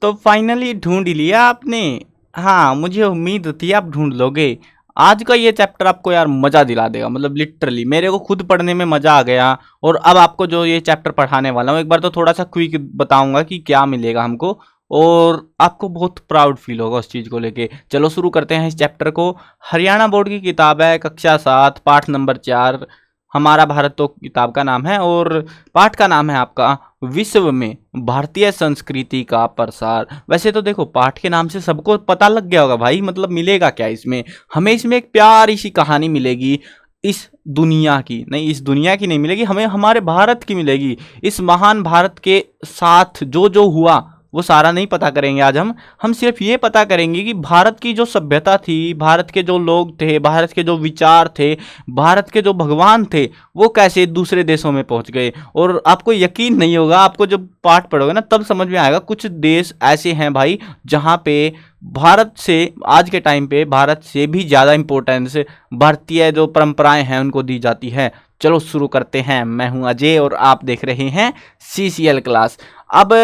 तो फाइनली ढूंढ लिया आपने। हाँ, मुझे उम्मीद थी आप ढूंढ लोगे। आज का ये चैप्टर आपको यार मज़ा दिला देगा, मतलब लिटरली मेरे को खुद पढ़ने में मज़ा आ गया। और अब आपको जो ये चैप्टर पढ़ाने वाला हूँ, एक बार तो थोड़ा सा क्विक बताऊंगा कि क्या मिलेगा हमको, और आपको बहुत प्राउड फील होगा उस चीज़ को लेके। चलो शुरू करते हैं इस चैप्टर को। हरियाणा बोर्ड की किताब है, कक्षा 7, पाठ नंबर 4, हमारा भारत तो किताब का नाम है, और पाठ का नाम है आपका विश्व में भारतीय संस्कृति का प्रसार। वैसे तो देखो पाठ के नाम से सबको पता लग गया होगा भाई, मतलब मिलेगा क्या इसमें। हमें इसमें एक प्यारी सी कहानी मिलेगी, इस दुनिया की नहीं, इस दुनिया की नहीं मिलेगी, हमें हमारे भारत की मिलेगी। इस महान भारत के साथ जो जो हुआ वो सारा नहीं पता करेंगे आज हम सिर्फ ये पता करेंगे कि भारत की जो सभ्यता थी, भारत के जो लोग थे, भारत के जो विचार थे, भारत के जो भगवान थे, वो कैसे दूसरे देशों में पहुंच गए। और आपको यकीन नहीं होगा, आपको जब पाठ पढ़ोगे ना तब समझ में आएगा, कुछ देश ऐसे हैं भाई जहाँ पे भारत से आज के टाइम पे भारत से भी ज़्यादा इम्पोर्टेंस भारतीय जो परंपराएं हैं उनको दी जाती है। चलो शुरू करते हैं। मैं हूं अजय और आप देख रहे हैं CCL क्लास। अब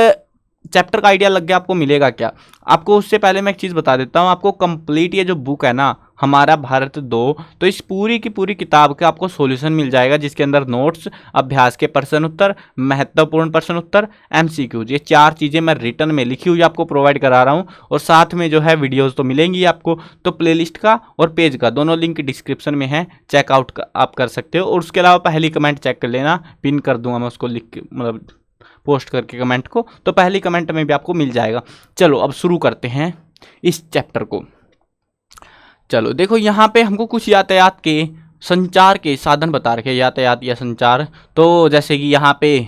चैप्टर का आइडिया लग गया आपको मिलेगा क्या। आपको उससे पहले मैं एक चीज़ बता देता हूँ, आपको कंप्लीट ये जो बुक है ना हमारा भारत 2, तो इस पूरी की पूरी किताब का आपको सॉल्यूशन मिल जाएगा, जिसके अंदर नोट्स, अभ्यास के प्रश्न उत्तर, महत्वपूर्ण प्रश्न उत्तर, MCQs, ये 4 चीज़ें मैं रिटर्न में लिखी हुई आपको प्रोवाइड करा रहा हूँ। और साथ में जो है वीडियोज़ तो मिलेंगी आपको। तो प्लेलिस्ट का और पेज का दोनों लिंक डिस्क्रिप्शन में है, चेकआउट आप कर सकते हो। और उसके अलावा पहली कमेंट चेक कर लेना, पिन कर दूंगा मैं उसको लिख के, मतलब पोस्ट करके कमेंट को, तो पहली कमेंट में भी आपको मिल जाएगा। चलो अब शुरू करते हैं इस चैप्टर को। चलो देखो यहाँ पे हमको कुछ यातायात के संचार के साधन बता रखे, यातायात या संचार। तो जैसे कि यहाँ पे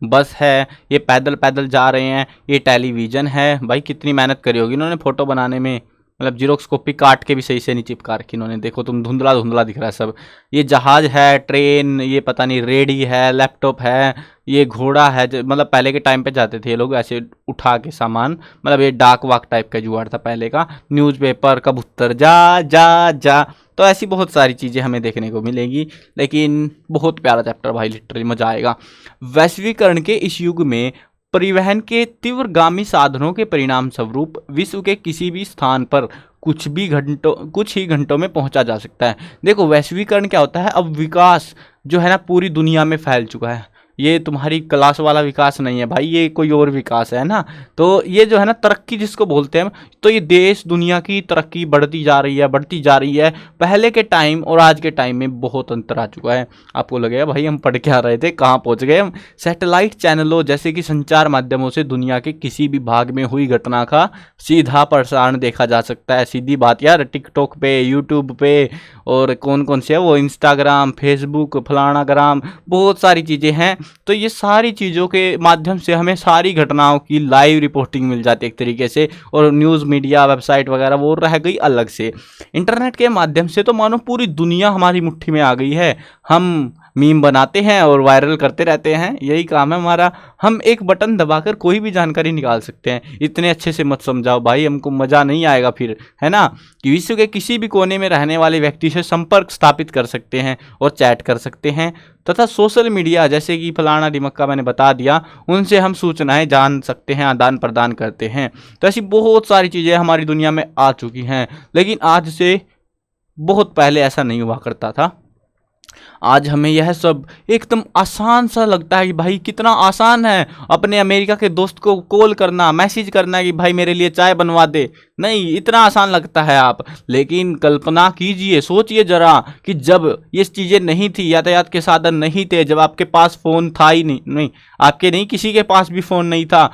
बस है, ये पैदल पैदल जा रहे हैं, ये टेलीविज़न है, भाई कितनी मेहनत करी होगी इन्होंने फ़ोटो बनाने में, मतलब जीरोक्स कॉपी काट के भी सही से नहीं चिपका रखी इन्होंने, देखो तुम धुंधला धुंधला दिख रहा है सब। ये जहाज़ है, ट्रेन, ये पता नहीं रेडी है, लैपटॉप है, ये घोड़ा है, मतलब पहले के टाइम पे जाते थे ये लोग ऐसे उठा के सामान, मतलब ये डाक वाक टाइप का जुगाड़ था पहले का। न्यूज़पेपर, कबूतर जा जा जा, तो ऐसी बहुत सारी चीज़ें हमें देखने को मिलेंगी। लेकिन बहुत प्यारा चैप्टर भाई, लिटरली मज़ा आएगा। वैश्वीकरण के इस युग में परिवहन के तीव्रगामी साधनों के परिणाम स्वरूप विश्व के किसी भी स्थान पर कुछ ही घंटों में पहुंचा जा सकता है। देखो वैश्वीकरण क्या होता है, अब विकास जो है ना पूरी दुनिया में फैल चुका है। ये तुम्हारी क्लास वाला विकास नहीं है भाई, ये कोई और विकास है ना। तो ये जो है ना तरक्की जिसको बोलते हैं, तो ये देश दुनिया की तरक्की बढ़ती जा रही है, बढ़ती जा रही है। पहले के टाइम और आज के टाइम में बहुत अंतर आ चुका है। आपको लगेगा भाई हम पढ़ के आ रहे थे, कहाँ पहुँच गए हम। सैटेलाइट चैनलों जैसे कि संचार माध्यमों से दुनिया के किसी भी भाग में हुई घटना का सीधा प्रसारण देखा जा सकता है। सीधी बात यार, टिकटॉक पे, यूट्यूब पे, और कौन कौन से है वो, इंस्टाग्राम, फेसबुक, फलाना ग्राम, बहुत सारी चीज़ें हैं। तो ये सारी चीज़ों के माध्यम से हमें सारी घटनाओं की लाइव रिपोर्टिंग मिल जाती है एक तरीके से। और न्यूज़ मीडिया, वेबसाइट वगैरह वो रह गई अलग से। इंटरनेट के माध्यम से तो मानो पूरी दुनिया हमारी मुट्ठी में आ गई है। हम मीम बनाते हैं और वायरल करते रहते हैं, यही काम है हमारा। हम एक बटन दबाकर कोई भी जानकारी निकाल सकते हैं। इतने अच्छे से मत समझाओ भाई, हमको मज़ा नहीं आएगा फिर, है ना। कि विश्व के किसी भी कोने में रहने वाले व्यक्ति से संपर्क स्थापित कर सकते हैं और चैट कर सकते हैं। तथा सोशल मीडिया जैसे कि फलाना ढिमक्का मैंने बता दिया, उनसे हम सूचनाएं जान सकते हैं, आदान प्रदान करते हैं। तो ऐसी बहुत सारी चीज़ें हमारी दुनिया में आ चुकी हैं। लेकिन आज से बहुत पहले ऐसा नहीं हुआ करता था। आज हमें यह सब एकदम आसान सा लगता है कि भाई कितना आसान है अपने अमेरिका के दोस्त को कॉल करना, मैसेज करना कि भाई मेरे लिए चाय बनवा दे। नहीं, इतना आसान लगता है आप। लेकिन कल्पना कीजिए, सोचिए जरा कि जब ये चीज़ें नहीं थी, यातायात के साधन नहीं थे, जब आपके पास फ़ोन था ही नहीं, आपके नहीं, किसी के पास भी फ़ोन नहीं था,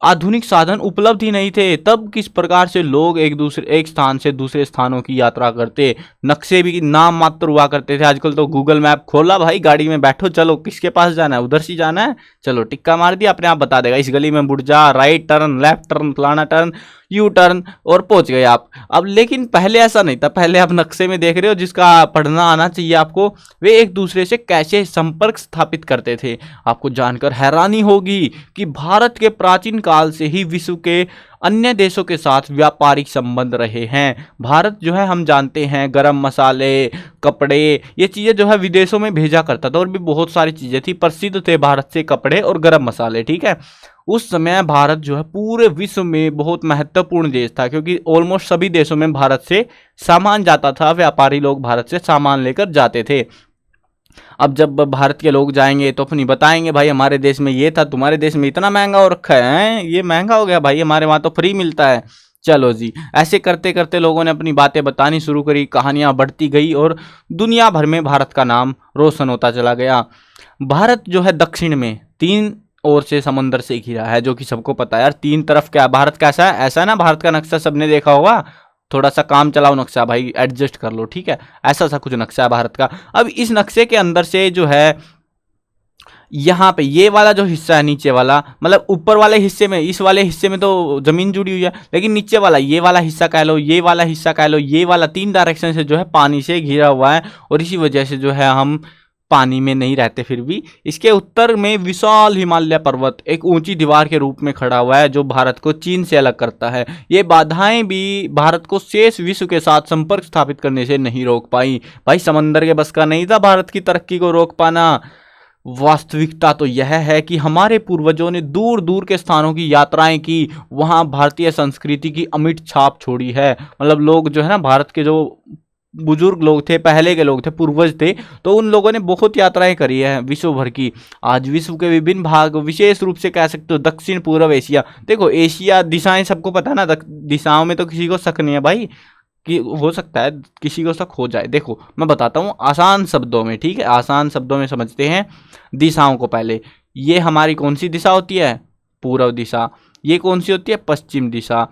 आधुनिक साधन उपलब्ध ही नहीं थे, तब किस प्रकार से लोग एक स्थान से दूसरे स्थानों की यात्रा करते। नक्शे भी नाम मात्र हुआ करते थे। आजकल तो गूगल मैप खोला भाई, गाड़ी में बैठो, चलो किसके पास जाना है, उधर से जाना है, चलो टिक्का मार दिया, अपने आप बता देगा इस गली में मुड़ जा, राइट टर्न, लेफ्ट टर्न, फलाना टर्न, यू टर्न, और पहुंच गए आप। अब लेकिन पहले ऐसा नहीं था। पहले आप नक्शे में देख रहे हो, जिसका पढ़ना आना चाहिए आपको, वे एक दूसरे से कैसे संपर्क स्थापित करते थे। आपको जानकर हैरानी होगी कि भारत के प्राचीन काल से ही विश्व के अन्य देशों के साथ व्यापारिक संबंध रहे हैं। भारत जो है हम जानते हैं गरम मसाले, कपड़े, ये चीज़ें जो है विदेशों में भेजा करता था। और भी बहुत सारी चीज़ें थी, प्रसिद्ध थे भारत से कपड़े और गरम मसाले, ठीक है। उस समय भारत जो है पूरे विश्व में बहुत महत्वपूर्ण देश था, क्योंकि ऑलमोस्ट सभी देशों में भारत से सामान जाता था, व्यापारी लोग भारत से सामान लेकर जाते थे। अब जब भारत के लोग जाएंगे तो अपनी बताएंगे भाई हमारे देश में ये था, तुम्हारे देश में इतना महंगा हो रखा है, ये महंगा हो गया भाई, हमारे वहाँ तो फ्री मिलता है। चलो जी, ऐसे करते करते लोगों ने अपनी बातें बतानी शुरू करी, कहानियां बढ़ती गई और दुनिया भर में भारत का नाम रोशन होता चला गया। भारत जो है दक्षिण में 3 ओर से समंदर से घिरा है, जो कि सबको पता है यार, 3 तरफ क्या भारत कैसा है, ऐसा है ना, भारत का नक्शा सबने देखा होगा, थोड़ा सा काम चलाओ नक्शा भाई, एडजस्ट कर लो, ठीक है, ऐसा सा कुछ नक्शा है भारत का। अब इस नक्शे के अंदर से जो है यहाँ पे ये वाला जो हिस्सा है नीचे वाला, मतलब ऊपर वाले हिस्से में, इस वाले हिस्से में तो जमीन जुड़ी हुई है, लेकिन नीचे वाला ये वाला हिस्सा कह लो, ये वाला हिस्सा कह लो, ये वाला 3 डायरेक्शन से जो है पानी से घिरा हुआ है, और इसी वजह से जो है हम पानी में नहीं रहते। फिर भी इसके उत्तर में विशाल हिमालय पर्वत एक ऊंची दीवार के रूप में खड़ा हुआ है, जो भारत को चीन से अलग करता है। ये बाधाएं भी भारत को शेष विश्व के साथ संपर्क स्थापित करने से नहीं रोक पाई। भाई समंदर के बस का नहीं था भारत की तरक्की को रोक पाना। वास्तविकता तो यह है कि हमारे पूर्वजों ने दूर दूर के स्थानों की यात्राएं की, वहां भारतीय संस्कृति की अमिट छाप छोड़ी है। मतलब लोग जो है ना, भारत के जो बुजुर्ग लोग थे, पहले के लोग थे, पूर्वज थे, तो उन लोगों ने बहुत यात्राएं करी है विश्व भर की। आज विश्व के विभिन्न भाग, विशेष रूप से कह सकते हो दक्षिण पूर्व एशिया, देखो एशिया दिशाएं सबको पता है ना, दिशाओं में तो किसी को शक नहीं है भाई, कि हो सकता है किसी को शक हो जाए। देखो मैं बताता हूँ आसान शब्दों में, ठीक है, आसान शब्दों में समझते हैं दिशाओं को। पहले ये हमारी कौन सी दिशा होती है? पूर्व दिशा। ये कौन सी होती है? पश्चिम दिशा।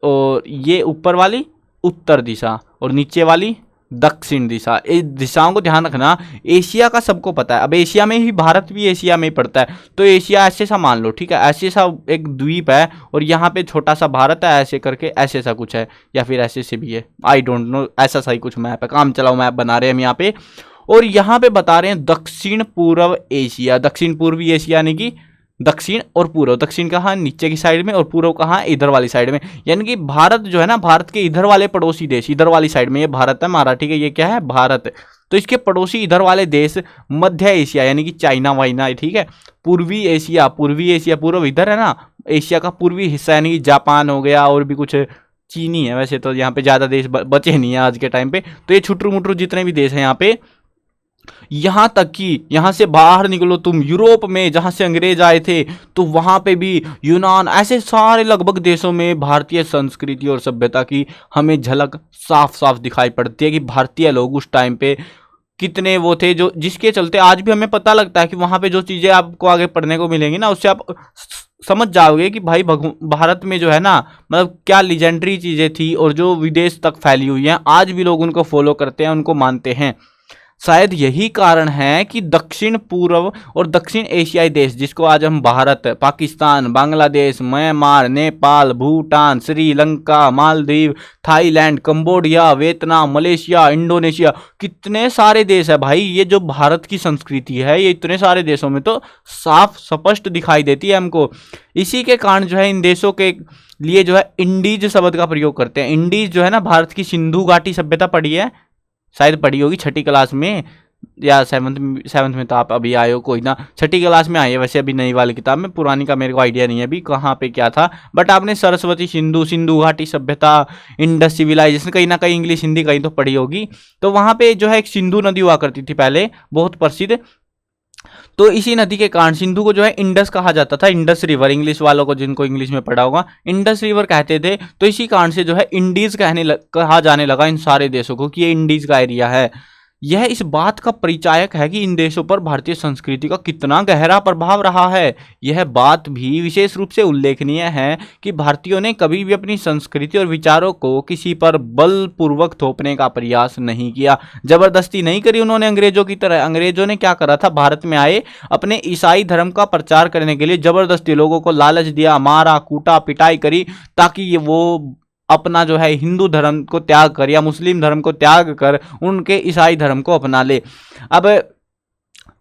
और ये ऊपर वाली उत्तर दिशा, और नीचे वाली दक्षिण दिशा। इस दिशाओं को ध्यान रखना। एशिया का सबको पता है, अब एशिया में ही, भारत भी एशिया में ही पड़ता है, तो एशिया ऐसे सा मान लो, ठीक है, ऐसे सा एक द्वीप है, और यहाँ पे छोटा सा भारत है, ऐसे करके ऐसे सा कुछ है, या फिर ऐसे से भी है, आई डोंट नो, ऐसा सा ही कुछ मैप है, काम चलाओ मैप बना रहे हैं हम यहाँ पे। और यहाँ पे बता रहे हैं दक्षिण पूर्व एशिया, दक्षिण पूर्वी एशिया, यानी कि दक्षिण और पूर्व। दक्षिण कहाँ? नीचे की साइड में, और पूर्व कहाँ? इधर वाली साइड में। यानी कि भारत जो है ना, भारत के इधर वाले पड़ोसी देश, इधर वाली साइड में ये भारत है हमारा, ठीक है, ये क्या है? भारत। तो इसके पड़ोसी इधर वाले देश मध्य एशिया, यानी कि चाइना वाइना, ठीक है, पूर्वी एशिया, पूर्वी एशिया, पूर्व इधर है ना, एशिया का पूर्वी हिस्सा, यानी कि जापान हो गया, और भी कुछ, चीनी है वैसे तो, यहाँ पे ज़्यादा देश बचे नहीं है आज के टाइम पे, तो ये छुट्रू मुट्रू जितने भी देश हैं यहाँ पे, यहां तक कि यहां से बाहर निकलो तुम, यूरोप में जहां से अंग्रेज आए थे, तो वहां पे भी, यूनान, ऐसे सारे लगभग देशों में भारतीय संस्कृति और सभ्यता की हमें झलक साफ साफ दिखाई पड़ती है कि भारतीय लोग उस टाइम पे कितने वो थे, जो जिसके चलते आज भी हमें पता लगता है कि वहां पे जो चीजें आपको आगे पढ़ने को मिलेंगी ना, उससे आप समझ जाओगे कि भाई भारत में जो है ना, मतलब क्या लीजेंडरी चीजें थी, और जो विदेश तक फैली हुई हैं, आज भी लोग उनको फॉलो करते हैं, उनको मानते हैं। शायद यही कारण है कि दक्षिण पूर्व और दक्षिण एशियाई देश, जिसको आज हम Bharat, Pakistan, Bangladesh, Myanmar, Nepal, Bhutan, Sri Lanka, Maldives, Thailand, Cambodia, Vietnam, Malaysia, Indonesia, कितने सारे देश है भाई। ये जो भारत की संस्कृति है, ये इतने सारे देशों में तो साफ स्पष्ट दिखाई देती है हमको। इसी के कारण जो है इन देशों के लिए जो है इंडीज शब्द का प्रयोग करते हैं। इंडीज जो है ना, भारत की सिंधु घाटी सभ्यता पढ़ी है, शायद पढ़ी होगी 6ठी क्लास में, या सेवन्थ में तो आप अभी आए हो, कोई ना, 6ठी क्लास में आई है वैसे अभी नई वाली किताब में, पुरानी का मेरे को आइडिया नहीं है अभी कहाँ पे क्या था, बट आपने सरस्वती, सिंधु घाटी सभ्यता, इंडस सिविलाइजेशन, कहीं ना कहीं इंग्लिश हिंदी कहीं तो पढ़ी होगी। तो वहाँ पे जो है एक सिंधु नदी हुआ करती थी पहले, बहुत प्रसिद्ध, तो इसी नदी के कारण सिंधु को जो है इंडस कहा जाता था, इंडस रिवर, इंग्लिश वालों को, जिनको इंग्लिश में पढ़ा होगा, इंडस रिवर कहते थे। तो इसी कारण से जो है इंडीज कहा जाने लगा इन सारे देशों को कि ये इंडीज का एरिया है। यह इस बात का परिचायक है कि इन देशों पर भारतीय संस्कृति का कितना गहरा प्रभाव रहा है। यह बात भी विशेष रूप से उल्लेखनीय है कि भारतीयों ने कभी भी अपनी संस्कृति और विचारों को किसी पर बलपूर्वक थोपने का प्रयास नहीं किया, जबरदस्ती नहीं करी उन्होंने अंग्रेजों की तरह। अंग्रेजों ने क्या करा था, भारत में आए, अपने ईसाई धर्म का प्रचार करने के लिए जबरदस्ती लोगों को लालच दिया, मारा, कूटा, पिटाई करी, ताकि ये वो अपना जो है हिंदू धर्म को त्याग कर, या मुस्लिम धर्म को त्याग कर उनके ईसाई धर्म को अपना ले। अब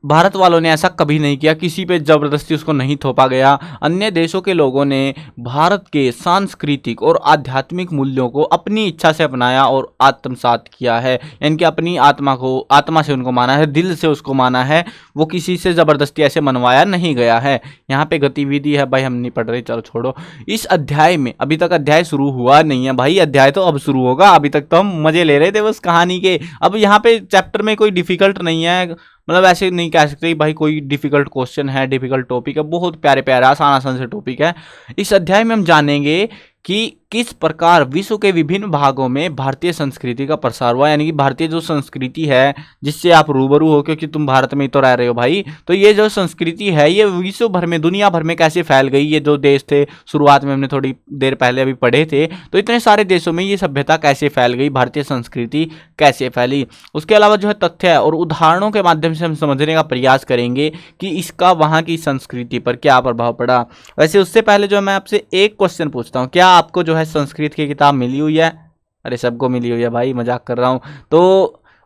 भारत वालों ने ऐसा कभी नहीं किया, किसी पे जबरदस्ती उसको नहीं थोपा गया। अन्य देशों के लोगों ने भारत के सांस्कृतिक और आध्यात्मिक मूल्यों को अपनी इच्छा से अपनाया और आत्मसात किया है, यानी कि अपनी आत्मा से उनको माना है, दिल से उसको माना है, वो किसी से जबरदस्ती ऐसे मनवाया नहीं गया है। यहाँ पे गतिविधि है भाई, हम नहीं पढ़ रहे, चलो छोड़ो। इस अध्याय में अभी तक अध्याय शुरू हुआ नहीं है भाई, अध्याय तो अब शुरू होगा, अभी तक तो हम मजे ले रहे थे बस कहानी के। अब यहाँ पे चैप्टर में कोई डिफिकल्ट नहीं है, मतलब ऐसे नहीं कह सकते भाई कोई डिफिकल्ट क्वेश्चन है, डिफिकल्ट टॉपिक है, बहुत प्यारे प्यारे आसान आसान से टॉपिक है। इस अध्याय में हम जानेंगे कि किस प्रकार विश्व के विभिन्न भागों में भारतीय संस्कृति का प्रसार हुआ, यानी कि भारतीय जो संस्कृति है जिससे आप रूबरू हो, क्योंकि तुम भारत में ही तो रह रहे हो भाई, तो ये जो संस्कृति है ये विश्व भर में, दुनिया भर में कैसे फैल गई। ये जो देश थे शुरुआत में हमने थोड़ी देर पहले अभी पढ़े थे, तो इतने सारे देशों में ये सभ्यता कैसे फैल गई, भारतीय संस्कृति कैसे फैली। उसके अलावा जो है तथ्य और उदाहरणों के माध्यम से हम समझने का प्रयास करेंगे कि इसका वहाँ की संस्कृति पर क्या प्रभाव पड़ा। वैसे उससे पहले जो मैं आपसे एक क्वेश्चन पूछता हूँ, क्या आपको जो है संस्कृत की किताब मिली हुई है? अरे सबको मिली हुई है भाई, मजाक कर रहा हूँ। तो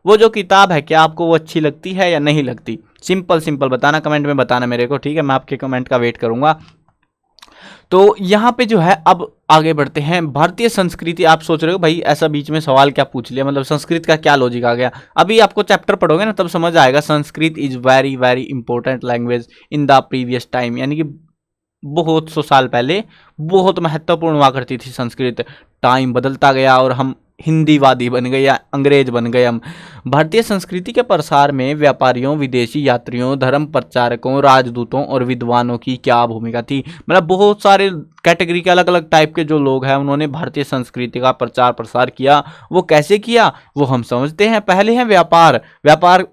वो जो किताब है क्या आपको वो अच्छी लगती है या नहीं लगती? सिंपल सिंपल बताना, कमेंट में बताना मेरे को, ठीक है? मैं आपके कमेंट का वेट करूंगा। तो यहाँ पे जो है अब आगे बढ़ते हैं। भारतीय संस्कृति, आप सोच रहे हो भाई ऐसा बीच में सवाल क्या पूछ लिया, मतलब संस्कृत का क्या लॉजिक आ गया? अभी आपको चैप्टर पढ़ोगे ना तब समझ आएगा। Sanskrit is very very important language in the previous time, यानी कि बहुत सौ साल पहले बहुत महत्वपूर्ण हुआ करती थी संस्कृत। टाइम बदलता गया और हम हिंदीवादी बन गए या अंग्रेज बन गए हम। भारतीय संस्कृति के प्रसार में व्यापारियों, विदेशी यात्रियों, धर्म प्रचारकों, राजदूतों और विद्वानों की क्या भूमिका थी? मतलब बहुत सारे कैटेगरी के अलग अलग टाइप के जो लोग हैं उन्होंने भारतीय संस्कृति का प्रचार प्रसार किया। वो कैसे किया वो हम समझते हैं। पहले है व्यापार। व्यापार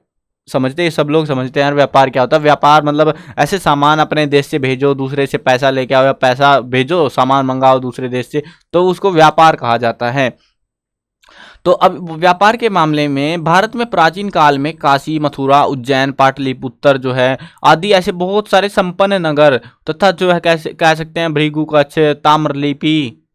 समझते हैं, सब लोग समझते हैं यार व्यापार क्या होता है। व्यापार मतलब ऐसे सामान अपने देश से भेजो, दूसरे से पैसा लेके आओ, या पैसा भेजो सामान मंगाओ दूसरे देश से, तो उसको व्यापार कहा जाता है। तो अब व्यापार के मामले में भारत में प्राचीन काल में काशी, मथुरा, उज्जैन, पाटलिपुत्र जो है आदि ऐसे बहुत सारे संपन्न नगर तथा जो है कैसे कह सकते हैं भृगु, कच्छ, ताम्रलिप्ति,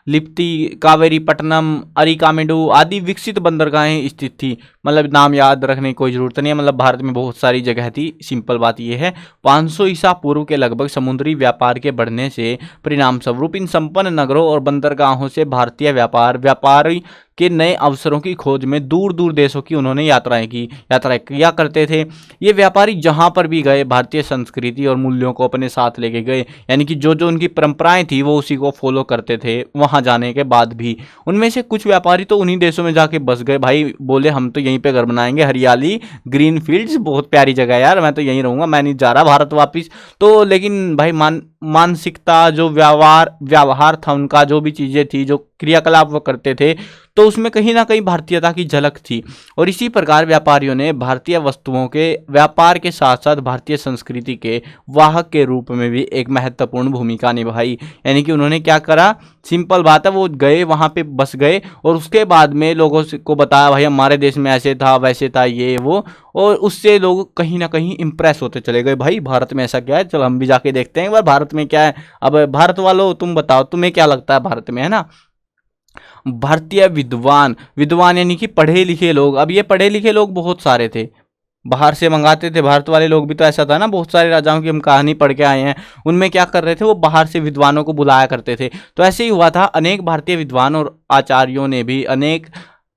लिप्ति, कावेरीपट्टनम, अरिकामेडु आदि विकसित बंदरगाहें स्थित थी। मतलब नाम याद रखने की कोई जरूरत नहीं है, मतलब भारत में बहुत सारी जगह थी। सिंपल बात यह है 500 ईसा पूर्व के लगभग समुद्री व्यापार के बढ़ने से परिणाम स्वरूप इन संपन्न नगरों और बंदरगाहों से भारतीय व्यापारी के नए अवसरों की खोज में दूर दूर देशों की उन्होंने यात्राएं किया करते थे। ये व्यापारी जहां पर भी गए भारतीय संस्कृति और मूल्यों को अपने साथ लेके गए, यानी कि जो जो उनकी परंपराएं थी वो उसी को फॉलो करते थे वहां जाने के बाद भी। उनमें से कुछ व्यापारी तो उन्हीं देशों में जाके बस गए भाई, बोले हम तो यहीं पे घर बनाएंगे, हरियाली, ग्रीन फील्ड्स, बहुत प्यारी जगह है यार, मैं तो यहीं रहूंगा, मैं नहीं जा रहा भारत वापिस। तो लेकिन भाई मानसिकता, जो व्यवहार था उनका, जो भी चीजें थी, जो क्रियाकलाप वो करते थे, तो उसमें कहीं ना कहीं भारतीयता की झलक थी। और इसी प्रकार व्यापारियों ने भारतीय वस्तुओं के व्यापार के साथ साथ भारतीय संस्कृति के वाहक के रूप में भी एक महत्वपूर्ण भूमिका निभाई। यानी कि उन्होंने क्या करा, सिंपल बात है, वो गए वहां पे बस गए और उसके बाद में लोगों को बताया भाई हमारे देश में ऐसे था वैसे था ये वो, और उससे लोग कहीं ना कहीं इंप्रेस होते चले गए, भाई भारत में ऐसा क्या है, चलो हम भी जाके देखते हैं एक बार भारत में क्या है। अब भारत वालों तुम बताओ तुम्हें क्या लगता है भारत में, है ना? भारतीय विद्वान यानी कि पढ़े लिखे लोग। अब ये पढ़े लिखे लोग बहुत सारे थे, बाहर से मंगाते थे। भारत वाले लोग भी तो ऐसा था ना, बहुत सारे राजाओं की हम कहानी पढ़ के आए हैं, उनमें क्या कर रहे थे, वो बाहर से विद्वानों को बुलाया करते थे। तो ऐसे ही हुआ था, अनेक भारतीय विद्वान और आचार्यों ने भी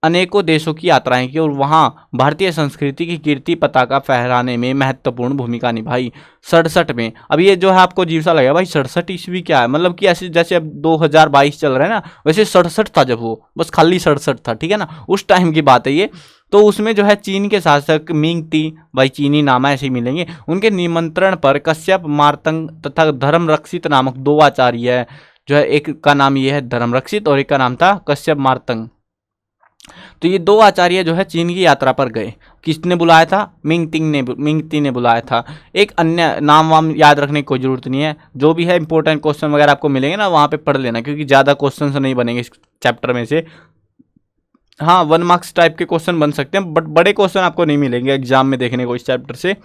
अनेकों देशों की यात्राएं की और वहां भारतीय संस्कृति की कीर्ति पताका फहराने में महत्वपूर्ण भूमिका निभाई। 67 में, अब ये जो है आपको अजीब सा लगेगा भाई 67 ईस्वी क्या है, मतलब कि ऐसे जैसे अब 2022 चल रहा है ना, वैसे 67 था जब वो, बस खाली 67 था, ठीक है ना, उस टाइम की बात है ये। तो उसमें जो है चीन के शासक मिंग ती, भाई चीनी नाम ऐसे ही मिलेंगे, उनके निमंत्रण पर कश्यप, मार्तंग तथा धर्मरक्षित नामक दो आचार्य जो है, एक का नाम ये है धर्मरक्षित और एक का नाम था कश्यप मार्तंग। तो ये दो आचार्य जो है चीन की यात्रा पर गए। किसने बुलाया था? मिंग ती ने बुलाया था। एक अन्य नाम वाम याद रखने की कोई जरूरत नहीं है, जो भी है इंपॉर्टेंट क्वेश्चन वगैरह आपको मिलेंगे ना वहाँ पे पढ़ लेना, क्योंकि ज़्यादा क्वेश्चन नहीं बनेंगे इस चैप्टर में से। हाँ 1 मार्क्स टाइप के क्वेश्चन बन सकते हैं, बट बड़े क्वेश्चन आपको नहीं मिलेंगे एग्जाम में देखने को इस चैप्टर से।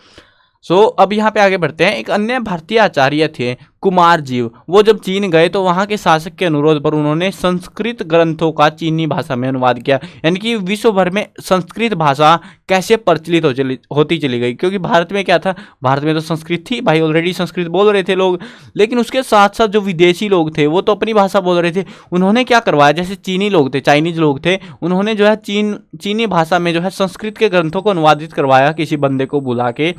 सो अब यहाँ पे आगे बढ़ते हैं। एक अन्य भारतीय आचार्य थे कुमार जीव, वो जब चीन गए तो वहाँ के शासक के अनुरोध पर उन्होंने संस्कृत ग्रंथों का चीनी भाषा में अनुवाद किया। यानी कि विश्व भर में संस्कृत भाषा कैसे प्रचलित होती चली गई, क्योंकि भारत में क्या था, भारत में तो संस्कृत थी भाई, ऑलरेडी संस्कृत बोल रहे थे लोग, लेकिन उसके साथ साथ जो विदेशी लोग थे वो तो अपनी भाषा बोल रहे थे। उन्होंने क्या करवाया, जैसे चीनी लोग थे, चाइनीज लोग थे, उन्होंने जो है चीनी भाषा में जो है संस्कृत के ग्रंथों को अनुवादित करवाया किसी बंदे को बुला के।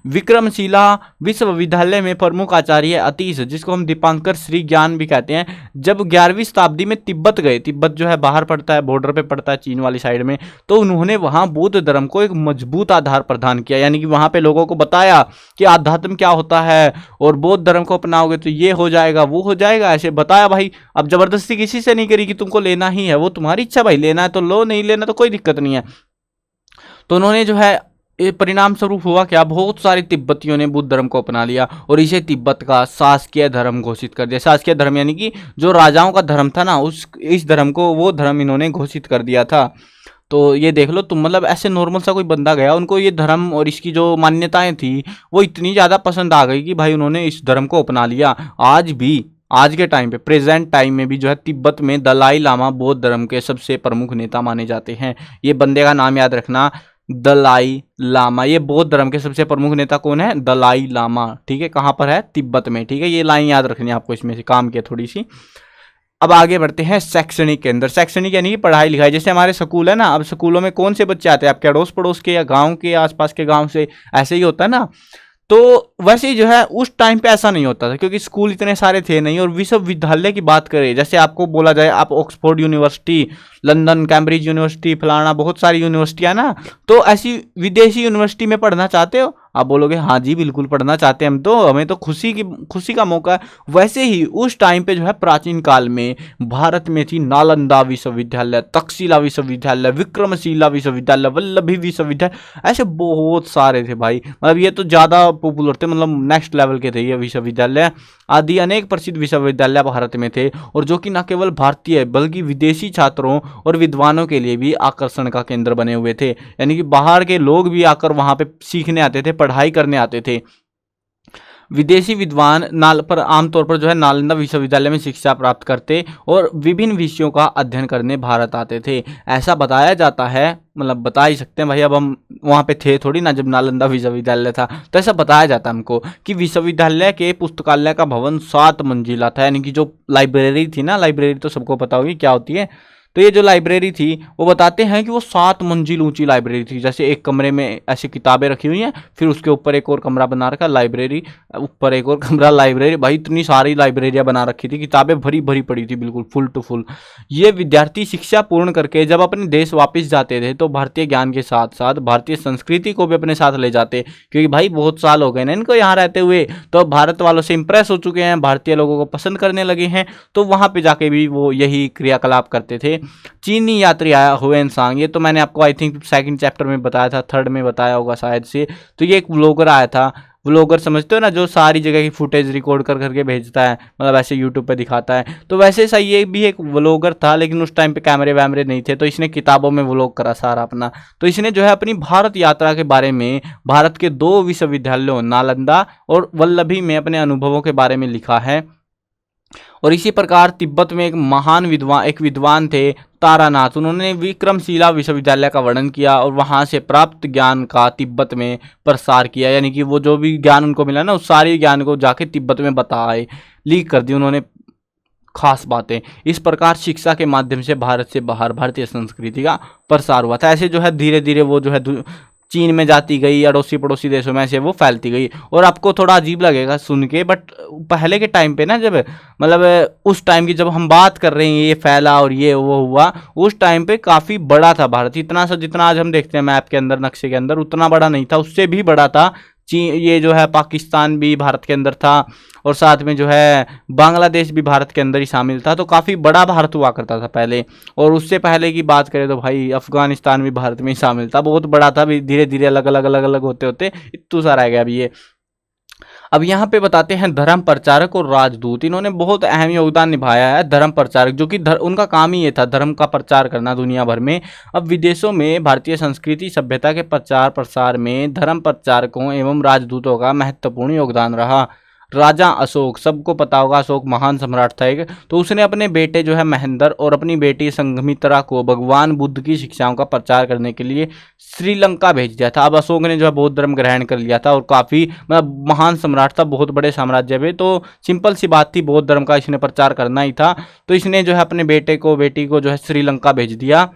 विक्रमशिला विश्वविद्यालय में प्रमुख आचार्य अतीश, जिसको हम दीपांकर श्री ज्ञान भी कहते हैं, जब 11वीं शताब्दी में तिब्बत गए, तिब्बत जो है बाहर पड़ता है, बॉर्डर पे पड़ता है चीन वाली साइड में, तो उन्होंने वहां बौद्ध धर्म को एक मजबूत आधार प्रदान किया। यानी कि वहां पे लोगों को बताया कि आध्यात्म क्या होता है और बौद्ध धर्म को अपनाओगे तो ये हो जाएगा, वो हो जाएगा, ऐसे बताया भाई। अब जबरदस्ती किसी से नहीं करी कि तुमको लेना ही है, वो तुम्हारी इच्छा भाई, लेना है तो लो, नहीं लेना तो कोई दिक्कत नहीं है। तो उन्होंने जो है परिणाम स्वरूप हुआ क्या, बहुत सारे तिब्बतियों ने बुद्ध धर्म को अपना लिया और इसे तिब्बत का शासकीय धर्म घोषित कर दिया। शासकीय धर्म यानी कि जो राजाओं का धर्म था ना, इस धर्म को, वो धर्म इन्होंने घोषित कर दिया था। तो ये देख लो तुम, मतलब ऐसे नॉर्मल सा कोई बंदा गया, उनको ये धर्म और इसकी जो मान्यताएं थी वो इतनी ज़्यादा पसंद आ गई कि भाई उन्होंने इस धर्म को अपना लिया। आज भी, आज के टाइम पे, प्रेजेंट टाइम में भी जो है तिब्बत में दलाई लामा बौद्ध धर्म के सबसे प्रमुख नेता माने जाते हैं। ये बंदे का नाम याद रखना, दलाई लामा। ये बौद्ध धर्म के सबसे प्रमुख नेता कौन है, दलाई लामा। ठीक है, कहाँ पर है, तिब्बत में। ठीक है, ये लाइन याद रखनी है आपको, इसमें से काम किया थोड़ी सी। अब आगे बढ़ते हैं शैक्षणिक के अंदर। शैक्षणिक यानी कि पढ़ाई लिखाई, जैसे हमारे स्कूल है ना, अब स्कूलों में कौन से बच्चे आते हैं, आपके अड़ोस पड़ोस के या गांव के, आसपास के गांव से, ऐसे ही होता है ना। तो वैसे ही जो है उस टाइम पे ऐसा नहीं होता था, क्योंकि स्कूल इतने सारे थे नहीं। और विश्वविद्यालय की बात करें, जैसे आपको बोला जाए आप Oxford university, London, Cambridge university, फलाना, बहुत सारी यूनिवर्सिटियां ना, तो ऐसी विदेशी यूनिवर्सिटी में पढ़ना चाहते हो, आप बोलोगे हाँ जी बिल्कुल पढ़ना चाहते हैं हम, तो हमें तो खुशी का मौका है। वैसे ही उस टाइम पे जो है प्राचीन काल में भारत में थी नालंदा विश्वविद्यालय, तक्षशिला विश्वविद्यालय, विक्रमशिला विश्वविद्यालय, वल्लभी विश्वविद्यालय, ऐसे बहुत सारे थे भाई। मतलब ये तो ज़्यादा पॉपुलर थे, मतलब नेक्स्ट लेवल के थे ये विश्वविद्यालय। आदि अनेक प्रसिद्ध विश्वविद्यालय भारत में थे, और जो कि न केवल भारतीय बल्कि विदेशी छात्रों और विद्वानों के लिए भी आकर्षण का केंद्र बने हुए थे। यानी कि बाहर के लोग भी आकर वहां पे सीखने आते थे, पढ़ाई करने आते थे। विदेशी विद्वान पर आमतौर पर जो है नालंदा विश्वविद्यालय में शिक्षा प्राप्त करते और विभिन्न विषयों का अध्ययन करने भारत आते थे, ऐसा बताया जाता है। मतलब बता ही सकते हैं भाई, अब हम वहाँ पे थे थोड़ी ना जब नालंदा विश्वविद्यालय था, तो ऐसा बताया जाता है हमको कि विश्वविद्यालय के पुस्तकालय का भवन 7 मंजिला था। यानी कि जो लाइब्रेरी थी ना, लाइब्रेरी तो सबको पता होगी क्या होती है, तो ये जो लाइब्रेरी थी वो बताते हैं कि वो 7 मंजिल ऊंची लाइब्रेरी थी। जैसे एक कमरे में ऐसी किताबें रखी हुई हैं, फिर उसके ऊपर एक और कमरा बना रखा लाइब्रेरी, ऊपर एक और कमरा लाइब्रेरी। भाई इतनी सारी लाइब्रेरियां बना रखी थी, किताबें भरी भरी पड़ी थी, बिल्कुल फुल टू फुल। ये विद्यार्थी शिक्षा पूर्ण करके जब अपने देश वापस जाते थे तो भारतीय ज्ञान के साथ साथ भारतीय संस्कृति को भी अपने साथ ले जाते, क्योंकि भाई बहुत साल हो गए ना इनको यहाँ रहते हुए, तो भारत वालों से इंप्रेस हो चुके हैं, भारतीय लोगों को पसंद करने लगे हैं, तो वहाँ पे जाके भी वो यही क्रियाकलाप करते थे। चीनी यात्री आया हुएनसांग, ये तो मैंने आपको आई थिंक सेकंड चैप्टर में बताया था, थर्ड में बताया होगा शायद से। तो ये एक व्लॉगर आया था, व्लॉगर समझते हो ना, जो सारी जगह की फुटेज रिकॉर्ड कर करके भेजता है, मतलब ऐसे यूट्यूब पे दिखाता है। तो वैसे सा ये भी एक व्लॉगर था, लेकिन उस टाइम पे कैमरे वैमरे नहीं थे, तो इसने किताबों में व्लॉग करा सारा अपना। तो इसने जो है अपनी भारत यात्रा के बारे में भारत के 2 विश्वविद्यालयों नालंदा और वल्लभी में अपने अनुभवों के बारे में लिखा है। और इसी प्रकार तिब्बत में एक महान विद्वान थे तारानाथ, उन्होंने विक्रमशिला विश्वविद्यालय का वर्णन किया और वहां से प्राप्त ज्ञान का तिब्बत में प्रसार किया। यानी कि वो जो भी ज्ञान उनको मिला ना, उस सारे ज्ञान को जाके तिब्बत में बताए, लीक कर दी उन्होंने खास बातें। इस प्रकार शिक्षा के माध्यम से भारत से बाहर भारतीय संस्कृति का प्रसार हुआ था। ऐसे जो है धीरे धीरे वो जो है चीन में जाती गई, अड़ोसी पड़ोसी देशों में से वो फैलती गई। और आपको थोड़ा अजीब लगेगा सुन के, बट पहले के टाइम पे ना, जब मतलब उस टाइम की जब हम बात कर रहे हैं, ये फैला और ये वो हुआ, उस टाइम पे काफ़ी बड़ा था भारत। इतना सा जितना आज हम देखते हैं मैप के अंदर, नक्शे के अंदर, उतना बड़ा नहीं था, उससे भी बड़ा था। ये जो है पाकिस्तान भी भारत के अंदर था, और साथ में जो है बांग्लादेश भी भारत के अंदर ही शामिल था। तो काफ़ी बड़ा भारत हुआ करता था पहले। और उससे पहले की बात करें तो भाई अफगानिस्तान भी भारत में ही शामिल था, बहुत बड़ा था। भी धीरे धीरे अलग अलग होते होते इतना सा रह गया अभी ये। अब यहाँ पे बताते हैं धर्म प्रचारक और राजदूत, इन्होंने बहुत अहम योगदान निभाया है। धर्म प्रचारक, जो कि उनका काम ही ये था धर्म का प्रचार करना दुनिया भर में। अब विदेशों में भारतीय संस्कृति सभ्यता के प्रचार प्रसार में धर्म प्रचारकों एवं राजदूतों का महत्वपूर्ण योगदान रहा। राजा अशोक, सबको पता होगा अशोक महान सम्राट था एक, तो उसने अपने बेटे जो है महेंद्र और अपनी बेटी संघमित्रा को भगवान बुद्ध की शिक्षाओं का प्रचार करने के लिए श्रीलंका भेज दिया था। अब अशोक ने जो है बौद्ध धर्म ग्रहण कर लिया था और काफ़ी मतलब महान सम्राट था, बहुत बड़े साम्राज्य में, तो सिंपल सी बात थी, बौद्ध धर्म का इसने प्रचार करना ही था। तो इसने जो है अपने बेटे को बेटी को जो है श्रीलंका भेज दिया।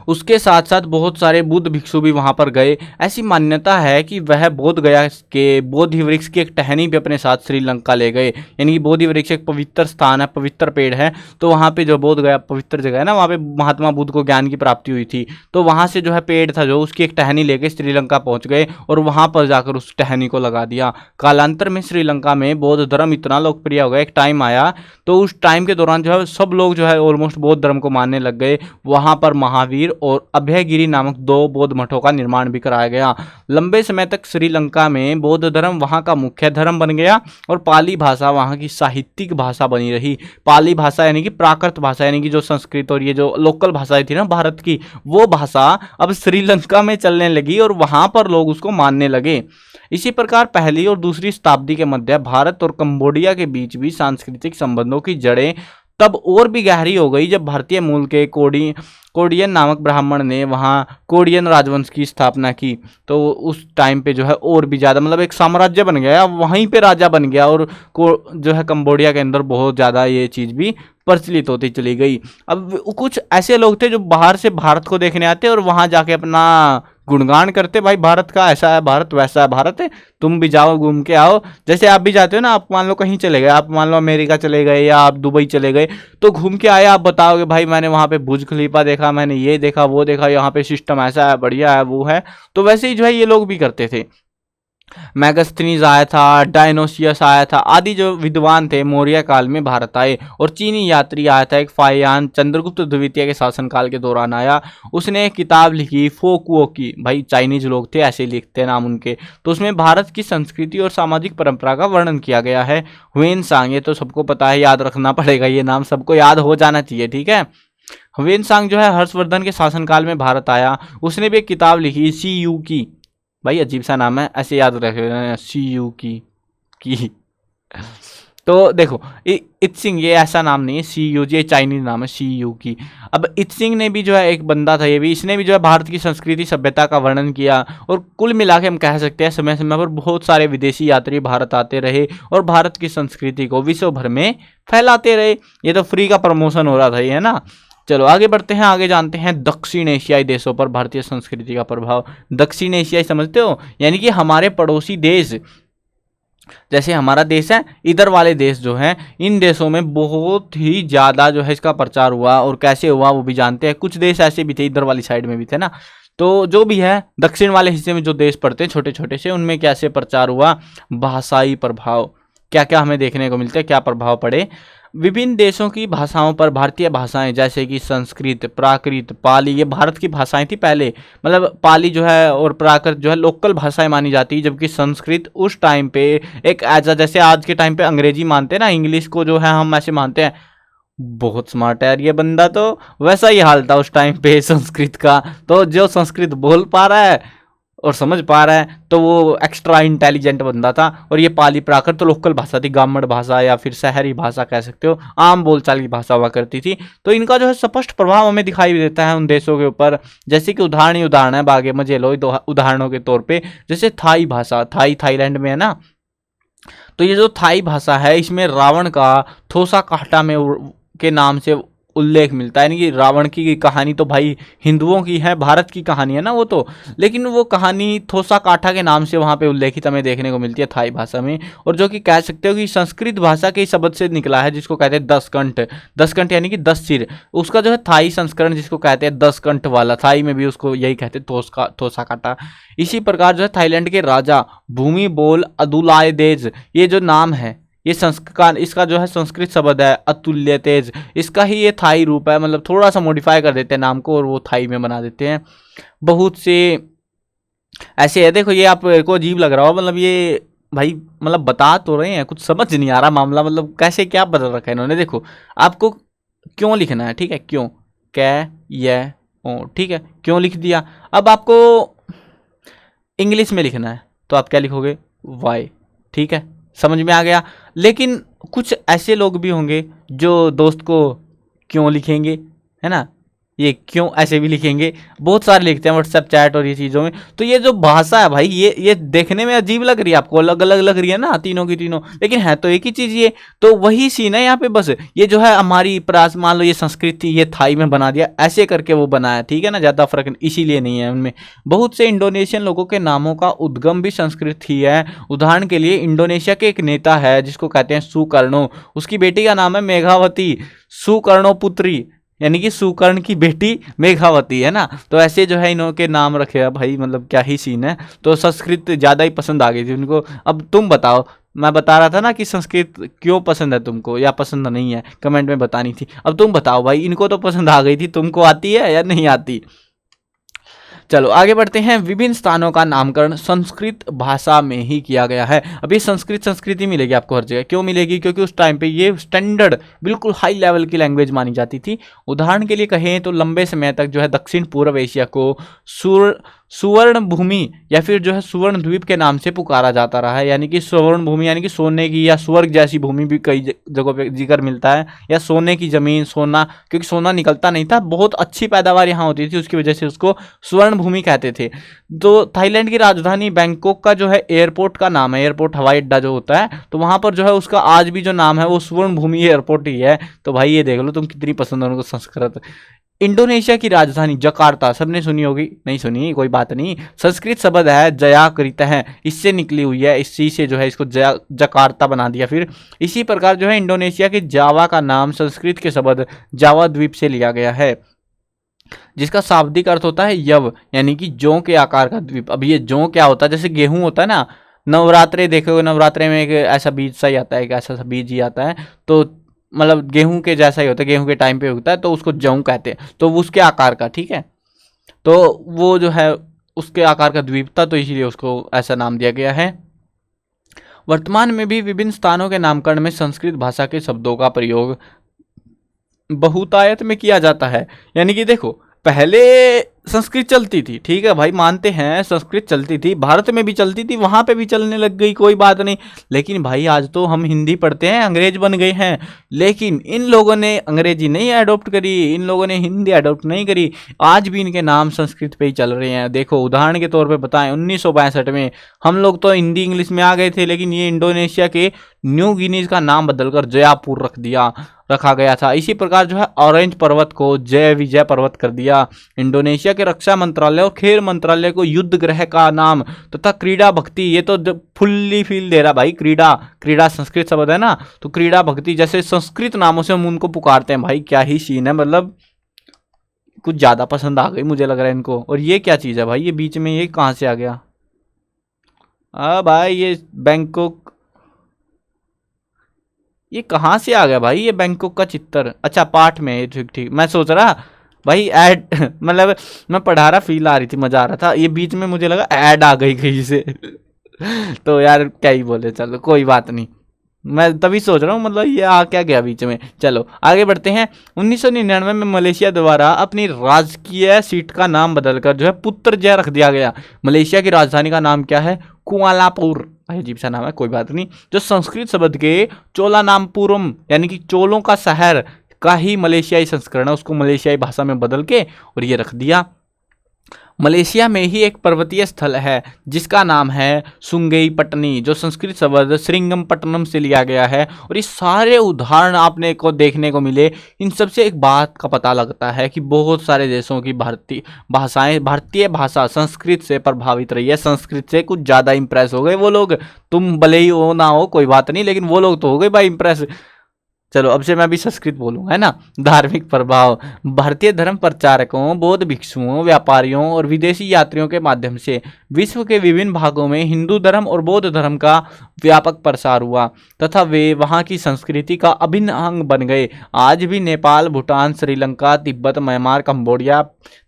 उसके साथ साथ बहुत सारे बुद्ध भिक्षु भी वहां पर गए। ऐसी मान्यता है कि वह बोध गया के बोधि वृक्ष की एक टहनी पे अपने साथ श्रीलंका ले गए, यानी कि बोधि वृक्ष एक पवित्र स्थान है, पवित्र पेड़ है, तो वहां पे जो बोध गया पवित्र जगह है ना, वहां पे महात्मा बुद्ध को ज्ञान की प्राप्ति हुई थी, तो वहां से जो है पेड़ था जो उसकी एक टहनी लेके श्रीलंका पहुंच गए और वहां पर जाकर उस टहनी को लगा दिया। कालांतर में श्रीलंका में बौद्ध धर्म इतना लोकप्रिय हो गया, एक टाइम आया तो उस टाइम के दौरान जो है सब लोग जो है ऑलमोस्ट बौद्ध धर्म को मानने लग गए। वहां पर महावीर और अभयगिरी नामक 2 बौद्ध मठों का निर्माण भी कराया गया। लंबे समय तक श्रीलंका में बौद्ध धर्म वहां का मुख्य धर्म बन गया और पाली भाषा वहां की साहित्यिक भाषा बनी रही। पाली भाषा यानी कि प्राकृत भाषा, यानी कि जो संस्कृत और ये जो लोकल भाषाएं थी ना भारत की, वो भाषा अब श्रीलंका में चलने लगी और वहां पर लोग उसको मानने लगे। इसी प्रकार पहली और दूसरी शताब्दी के मध्य भारत और कंबोडिया के बीच भी सांस्कृतिक संबंधों की जड़ें तब और भी गहरी हो गई जब भारतीय मूल के कोडियन नामक ब्राह्मण ने वहाँ कोडियन राजवंश की स्थापना की। तो उस टाइम पे जो है और भी ज़्यादा मतलब एक साम्राज्य बन गया, वहीं पे राजा बन गया और जो है कंबोडिया के अंदर बहुत ज़्यादा ये चीज़ भी प्रचलित होती चली गई। अब कुछ ऐसे लोग थे जो बाहर से भारत को देखने आते और वहाँ जाके अपना गुणगान करते, भाई भारत का ऐसा है, भारत वैसा है, भारत है, तुम भी जाओ घूम के आओ। जैसे आप भी जाते हो ना, आप मान लो कहीं चले गए, आप मान लो अमेरिका चले गए या आप दुबई चले गए, तो घूम के आए, आप बताओगे भाई मैंने वहाँ पे बुर्ज खलीफा देखा, मैंने ये देखा वो देखा, यहाँ पे सिस्टम ऐसा है, बढ़िया है, वो है। तो वैसे ही जो है ये लोग भी करते थे। मैगस्थनीज आया था, डायनोसियस आया था, आदि जो विद्वान थे मौर्य काल में भारत आए। और चीनी यात्री आया था एक फायान, चंद्रगुप्त द्वितीय के शासनकाल के दौरान आया। उसने एक किताब लिखी फोकुओ की, भाई चाइनीज लोग थे ऐसे लिखते नाम उनके, तो उसमें भारत की संस्कृति और सामाजिक परंपरा का वर्णन किया गया है। ह्वेन सांग, ये तो सबको पता है, याद रखना पड़ेगा, ये नाम सबको याद हो जाना चाहिए, ठीक है। ह्वेन सांग जो है हर्षवर्धन के शासनकाल में भारत आया। उसने भी एक किताब लिखी सी यू की, भाई अजीब सा नाम है, ऐसे याद रखे, सी यू की तो देखो इत्सिंग, ये ऐसा नाम नहीं है, सी यू, ये चाइनीज नाम है, सी यू की। अब इत्सिंग ने भी जो है एक बंदा था, ये भी, इसने भी जो है भारत की संस्कृति सभ्यता का वर्णन किया। और कुल मिला के हम कह सकते हैं समय समय पर बहुत सारे विदेशी यात्री भारत आते रहे और भारत की संस्कृति को विश्व भर में फैलाते रहे। ये तो फ्री का प्रमोशन हो रहा था, ये है ना। चलो आगे बढ़ते हैं, आगे जानते हैं दक्षिण एशियाई देशों पर भारतीय संस्कृति का प्रभाव। दक्षिण एशियाई समझते हो, यानी कि हमारे पड़ोसी देश, जैसे हमारा देश है, इधर वाले देश जो हैं, इन देशों में बहुत ही ज़्यादा जो है इसका प्रचार हुआ। और कैसे हुआ वो भी जानते हैं। कुछ देश ऐसे भी थे, इधर वाली साइड में भी थे ना, तो जो भी है दक्षिण वाले हिस्से में जो देश पड़ते हैं छोटे छोटे से, उनमें कैसे प्रचार हुआ। भाषाई प्रभाव, क्या क्या हमें देखने को मिलते हैं, क्या प्रभाव पड़े। विभिन्न देशों की भाषाओं पर भारतीय भाषाएं जैसे कि संस्कृत, प्राकृत, पाली, ये भारत की भाषाएं थी पहले, मतलब पाली जो है और प्राकृत जो है लोकल भाषाएं मानी जाती है, जबकि संस्कृत उस टाइम पे एक जैसे आज के टाइम पे अंग्रेजी मानते हैं ना, इंग्लिश को जो है हम ऐसे मानते हैं, बहुत स्मार्ट है यार ये बंदा, तो वैसा ही हाल था उस टाइम पे संस्कृत का। तो जो संस्कृत बोल पा रहा है और समझ पा रहा है तो वो एक्स्ट्रा इंटेलिजेंट बंदा था। और ये पाली प्राकृत तो लोकल भाषा थी, ग्रामीण भाषा या फिर शहरी भाषा कह सकते हो, आम बोलचाल की भाषा हुआ करती थी। तो इनका जो है स्पष्ट प्रभाव हमें दिखाई देता है उन देशों के ऊपर। जैसे कि उदाहरण ही उदाहरण है, बागे मजे लो उदाहरणों के तौर पे। जैसे थाई भाषा, थाईलैंड में है ना, तो ये जो थाई भाषा है इसमें रावण का थोसा काटा में के नाम से उल्लेख मिलता है। यानी कि रावण की कहानी तो भाई हिंदुओं की है, भारत की कहानी है ना वो तो, लेकिन वो कहानी थोसा काठा के नाम से वहाँ पे उल्लेखित हमें देखने को मिलती है थाई भाषा में। और जो कि कह सकते हो कि संस्कृत भाषा के शब्द से निकला है, जिसको कहते हैं 10 कंठ। 10 कंठ यानी कि 10 सिर, उसका जो है थाई संस्करण जिसको कहते हैं 10 कंठ वाला, थाई में भी उसको यही कहते हैं थोसा काटा। इसी प्रकार जो है थाईलैंड के राजा भूमि बोल अदुलायदेज, ये जो नाम है ये संस्कार, इसका जो है संस्कृत शब्द है अतुल्य तेज, इसका ही ये थाई रूप है। मतलब थोड़ा सा मॉडिफाई कर देते हैं नाम को और वो थाई में बना देते हैं। बहुत से ऐसे है, देखो ये आपको अजीब लग रहा हो, मतलब ये भाई मतलब बता तो रहे हैं, कुछ समझ नहीं आ रहा मामला, मतलब कैसे क्या बदल रखा है इन्होंने। देखो आपको क्यों लिखना है, ठीक है, क्यों, कै, ये, ओ, ठीक है, क्यों लिख दिया। अब आपको इंग्लिश में लिखना है तो आप क्या लिखोगे, वाई, ठीक है, समझ में आ गया। लेकिन कुछ ऐसे लोग भी होंगे जो दोस्त को क्यों लिखेंगे, है ना, ये क्यों ऐसे भी लिखेंगे, बहुत सारे लिखते हैं व्हाट्सएप चैट और ये चीज़ों में। तो ये जो भाषा है भाई, ये देखने में अजीब लग रही है आपको, अलग अलग लग रही है ना तीनों की तीनों, लेकिन है तो एक ही चीज़ ये। तो वही सीन है यहाँ पे, बस ये जो है हमारी प्रास, मान लो ये संस्कृत थी, ये थाई में बना दिया, ऐसे करके वो बनाया, ठीक है ना, ज़्यादा फर्क इसीलिए नहीं है उनमें। बहुत से इंडोनेशियन लोगों के नामों का उद्गम भी संस्कृत ही है। उदाहरण के लिए इंडोनेशिया के एक नेता है जिसको कहते हैं सुकर्णो, उसकी बेटी का नाम है मेघावती सुकर्णो पुत्री, यानी कि सुकर्ण की बेटी मेघावती, है ना। तो ऐसे जो है इन्होंने नाम रखे हैं भाई, मतलब क्या ही सीन है। तो संस्कृत ज़्यादा ही पसंद आ गई थी उनको। अब तुम बताओ, मैं बता रहा था ना कि संस्कृत क्यों पसंद है तुमको या पसंद नहीं है, कमेंट में बतानी थी। अब तुम बताओ भाई, इनको तो पसंद आ गई थी, तुमको आती है या नहीं आती। चलो आगे बढ़ते हैं। विभिन्न स्थानों का नामकरण संस्कृत भाषा में ही किया गया है। अभी संस्कृत संस्कृति मिलेगी आपको हर जगह, क्यों मिलेगी, क्योंकि उस टाइम पे ये स्टैंडर्ड बिल्कुल हाई लेवल की लैंग्वेज मानी जाती थी। उदाहरण के लिए कहें तो लंबे समय तक जो है दक्षिण पूर्व एशिया को सुवर्ण भूमि या फिर जो है सुवर्ण द्वीप के नाम से पुकारा जाता रहा है। यानी कि सुवर्ण भूमि यानी कि सोने की या स्वर्ग जैसी भूमि भी कई जगहों पे जिक्र मिलता है, या सोने की जमीन, सोना, क्योंकि सोना निकलता नहीं था, बहुत अच्छी पैदावार यहाँ होती थी, उसकी वजह से उसको स्वर्ण भूमि कहते थे। तो थाईलैंड की राजधानी बैंकॉक का जो है एयरपोर्ट का नाम है, एयरपोर्ट हवाई अड्डा जो होता है, तो वहाँ पर जो है उसका आज भी जो नाम है वो स्वर्ण भूमि एयरपोर्ट ही है। तो भाई ये देख लो तुम कितनी पसंद है उनको संस्कृत। इंडोनेशिया की राजधानी जकार्ता, सबने सुनी होगी, नहीं सुनी कोई बात नहीं, संस्कृत शब्द है जयाकृता है, इससे निकली हुई है, इसी से जो है इसको जकार्ता बना दिया। फिर इसी प्रकार जो है इंडोनेशिया के जावा का नाम संस्कृत के शब्द जावा द्वीप से लिया गया है, जिसका शाब्दिक अर्थ होता है यव, यानी कि जौ के आकार का द्वीप। अब ये जौ क्या होता है, जैसे गेहूं होता है ना, नवरात्रे देखोगे, नवरात्रे में एक ऐसा बीज सा ही आता है, एक ऐसा सा बीज ही आता है, तो मतलब गेहूं के जैसा ही होता है, गेहूं के टाइम पे उगता है, तो उसको जौ कहते हैं, तो उसके आकार का, ठीक है। तो वो जो है उसके आकार का द्वीप था, तो इसीलिए उसको ऐसा नाम दिया गया है। वर्तमान में भी विभिन्न स्थानों के नामकरण में संस्कृत भाषा के शब्दों का प्रयोग बहुतायत में किया जाता है। यानी कि देखो, पहले संस्कृत चलती थी, ठीक है भाई, मानते हैं संस्कृत चलती थी, भारत में भी चलती थी, वहां पे भी चलने लग गई, कोई बात नहीं। लेकिन भाई आज तो हम हिंदी पढ़ते हैं, अंग्रेज बन गए हैं, लेकिन इन लोगों ने अंग्रेजी नहीं अडॉप्ट करी, इन लोगों ने हिंदी अडॉप्ट नहीं करी, आज भी इनके नाम संस्कृत पे ही चल रहे हैं। देखो उदाहरण के तौर पे बताएं, 1962 में हम लोग तो हिंदी इंग्लिश में आ गए थे, लेकिन ये इंडोनेशिया के न्यू गिनीज का नाम बदलकर जयापुर रखा गया था। इसी प्रकार जो है ऑरेंज पर्वत को जय विजय पर्वत कर दिया। इंडोनेशिया के रक्षा मंत्रालय और खेल मंत्रालय को युद्ध ग्रह का नाम तथा क्रीड़ा भक्ति, ये तो फुल्ली फील दे रहा भाई, क्रीड़ा संस्कृत शब्द है ना, तो क्रीड़ा भक्ति जैसे संस्कृत नामों से हम उनको पुकारते हैं। भाई क्या ही सीन है, मतलब कुछ ज्यादा पसंद आ गई मुझे लग रहा है इनको। और ये क्या चीज है भाई, ये बीच में ये कहां से आ गया, भाई ये बैंकॉक, ये कहाँ से आ गया भाई, ये बैंकॉक का चित्र, अच्छा पाठ में, ठीक ठीक, मैं सोच रहा भाई ऐड मतलब मैं पढ़ा रहा, फील आ रही थी, मजा आ रहा था, ये बीच में मुझे लगा ऐड आ गई कहीं से तो यार क्या ही बोले, चलो कोई बात नहीं, मैं तभी सोच रहा हूँ मतलब ये आ क्या गया बीच में। चलो आगे बढ़ते हैं। 1999 में मलेशिया द्वारा अपनी राजकीय सीट का नाम बदलकर जो है पुत्रजय रख दिया गया। मलेशिया की राजधानी का नाम क्या है, कुआलालंपुर, अजीब सा नाम है, कोई बात नहीं। जो संस्कृत शब्द के चोलानामपुरम यानी कि चोलों का शहर का ही मलेशियाई संस्करण है, उसको मलेशियाई भाषा में बदल के और ये रख दिया। मलेशिया में ही एक पर्वतीय स्थल है जिसका नाम है सुंगई पटनी, जो संस्कृत शब्द श्रिंगमपट्टनम से लिया गया है। और ये सारे उदाहरण आपने को देखने को मिले, इन सबसे एक बात का पता लगता है कि बहुत सारे देशों की भारतीय भाषा संस्कृत से प्रभावित रही है, संस्कृत से कुछ ज़्यादा इंप्रेस हो गए वो लोग। तुम भले ही हो ना हो कोई बात नहीं, लेकिन वो लोग तो हो गए भाई इंप्रेस। चलो अब से मैं भी संस्कृत बोलूँ, है ना। धार्मिक प्रभाव, भारतीय धर्म प्रचारकों, बौद्ध भिक्षुओं, व्यापारियों और विदेशी यात्रियों के माध्यम से विश्व के विभिन्न भागों में हिंदू धर्म और बौद्ध धर्म का व्यापक प्रसार हुआ तथा वे वहाँ की संस्कृति का अभिन्न अंग बन गए। आज भी Nepal, Bhutan, Sri Lanka, Tibet, Myanmar, Cambodia,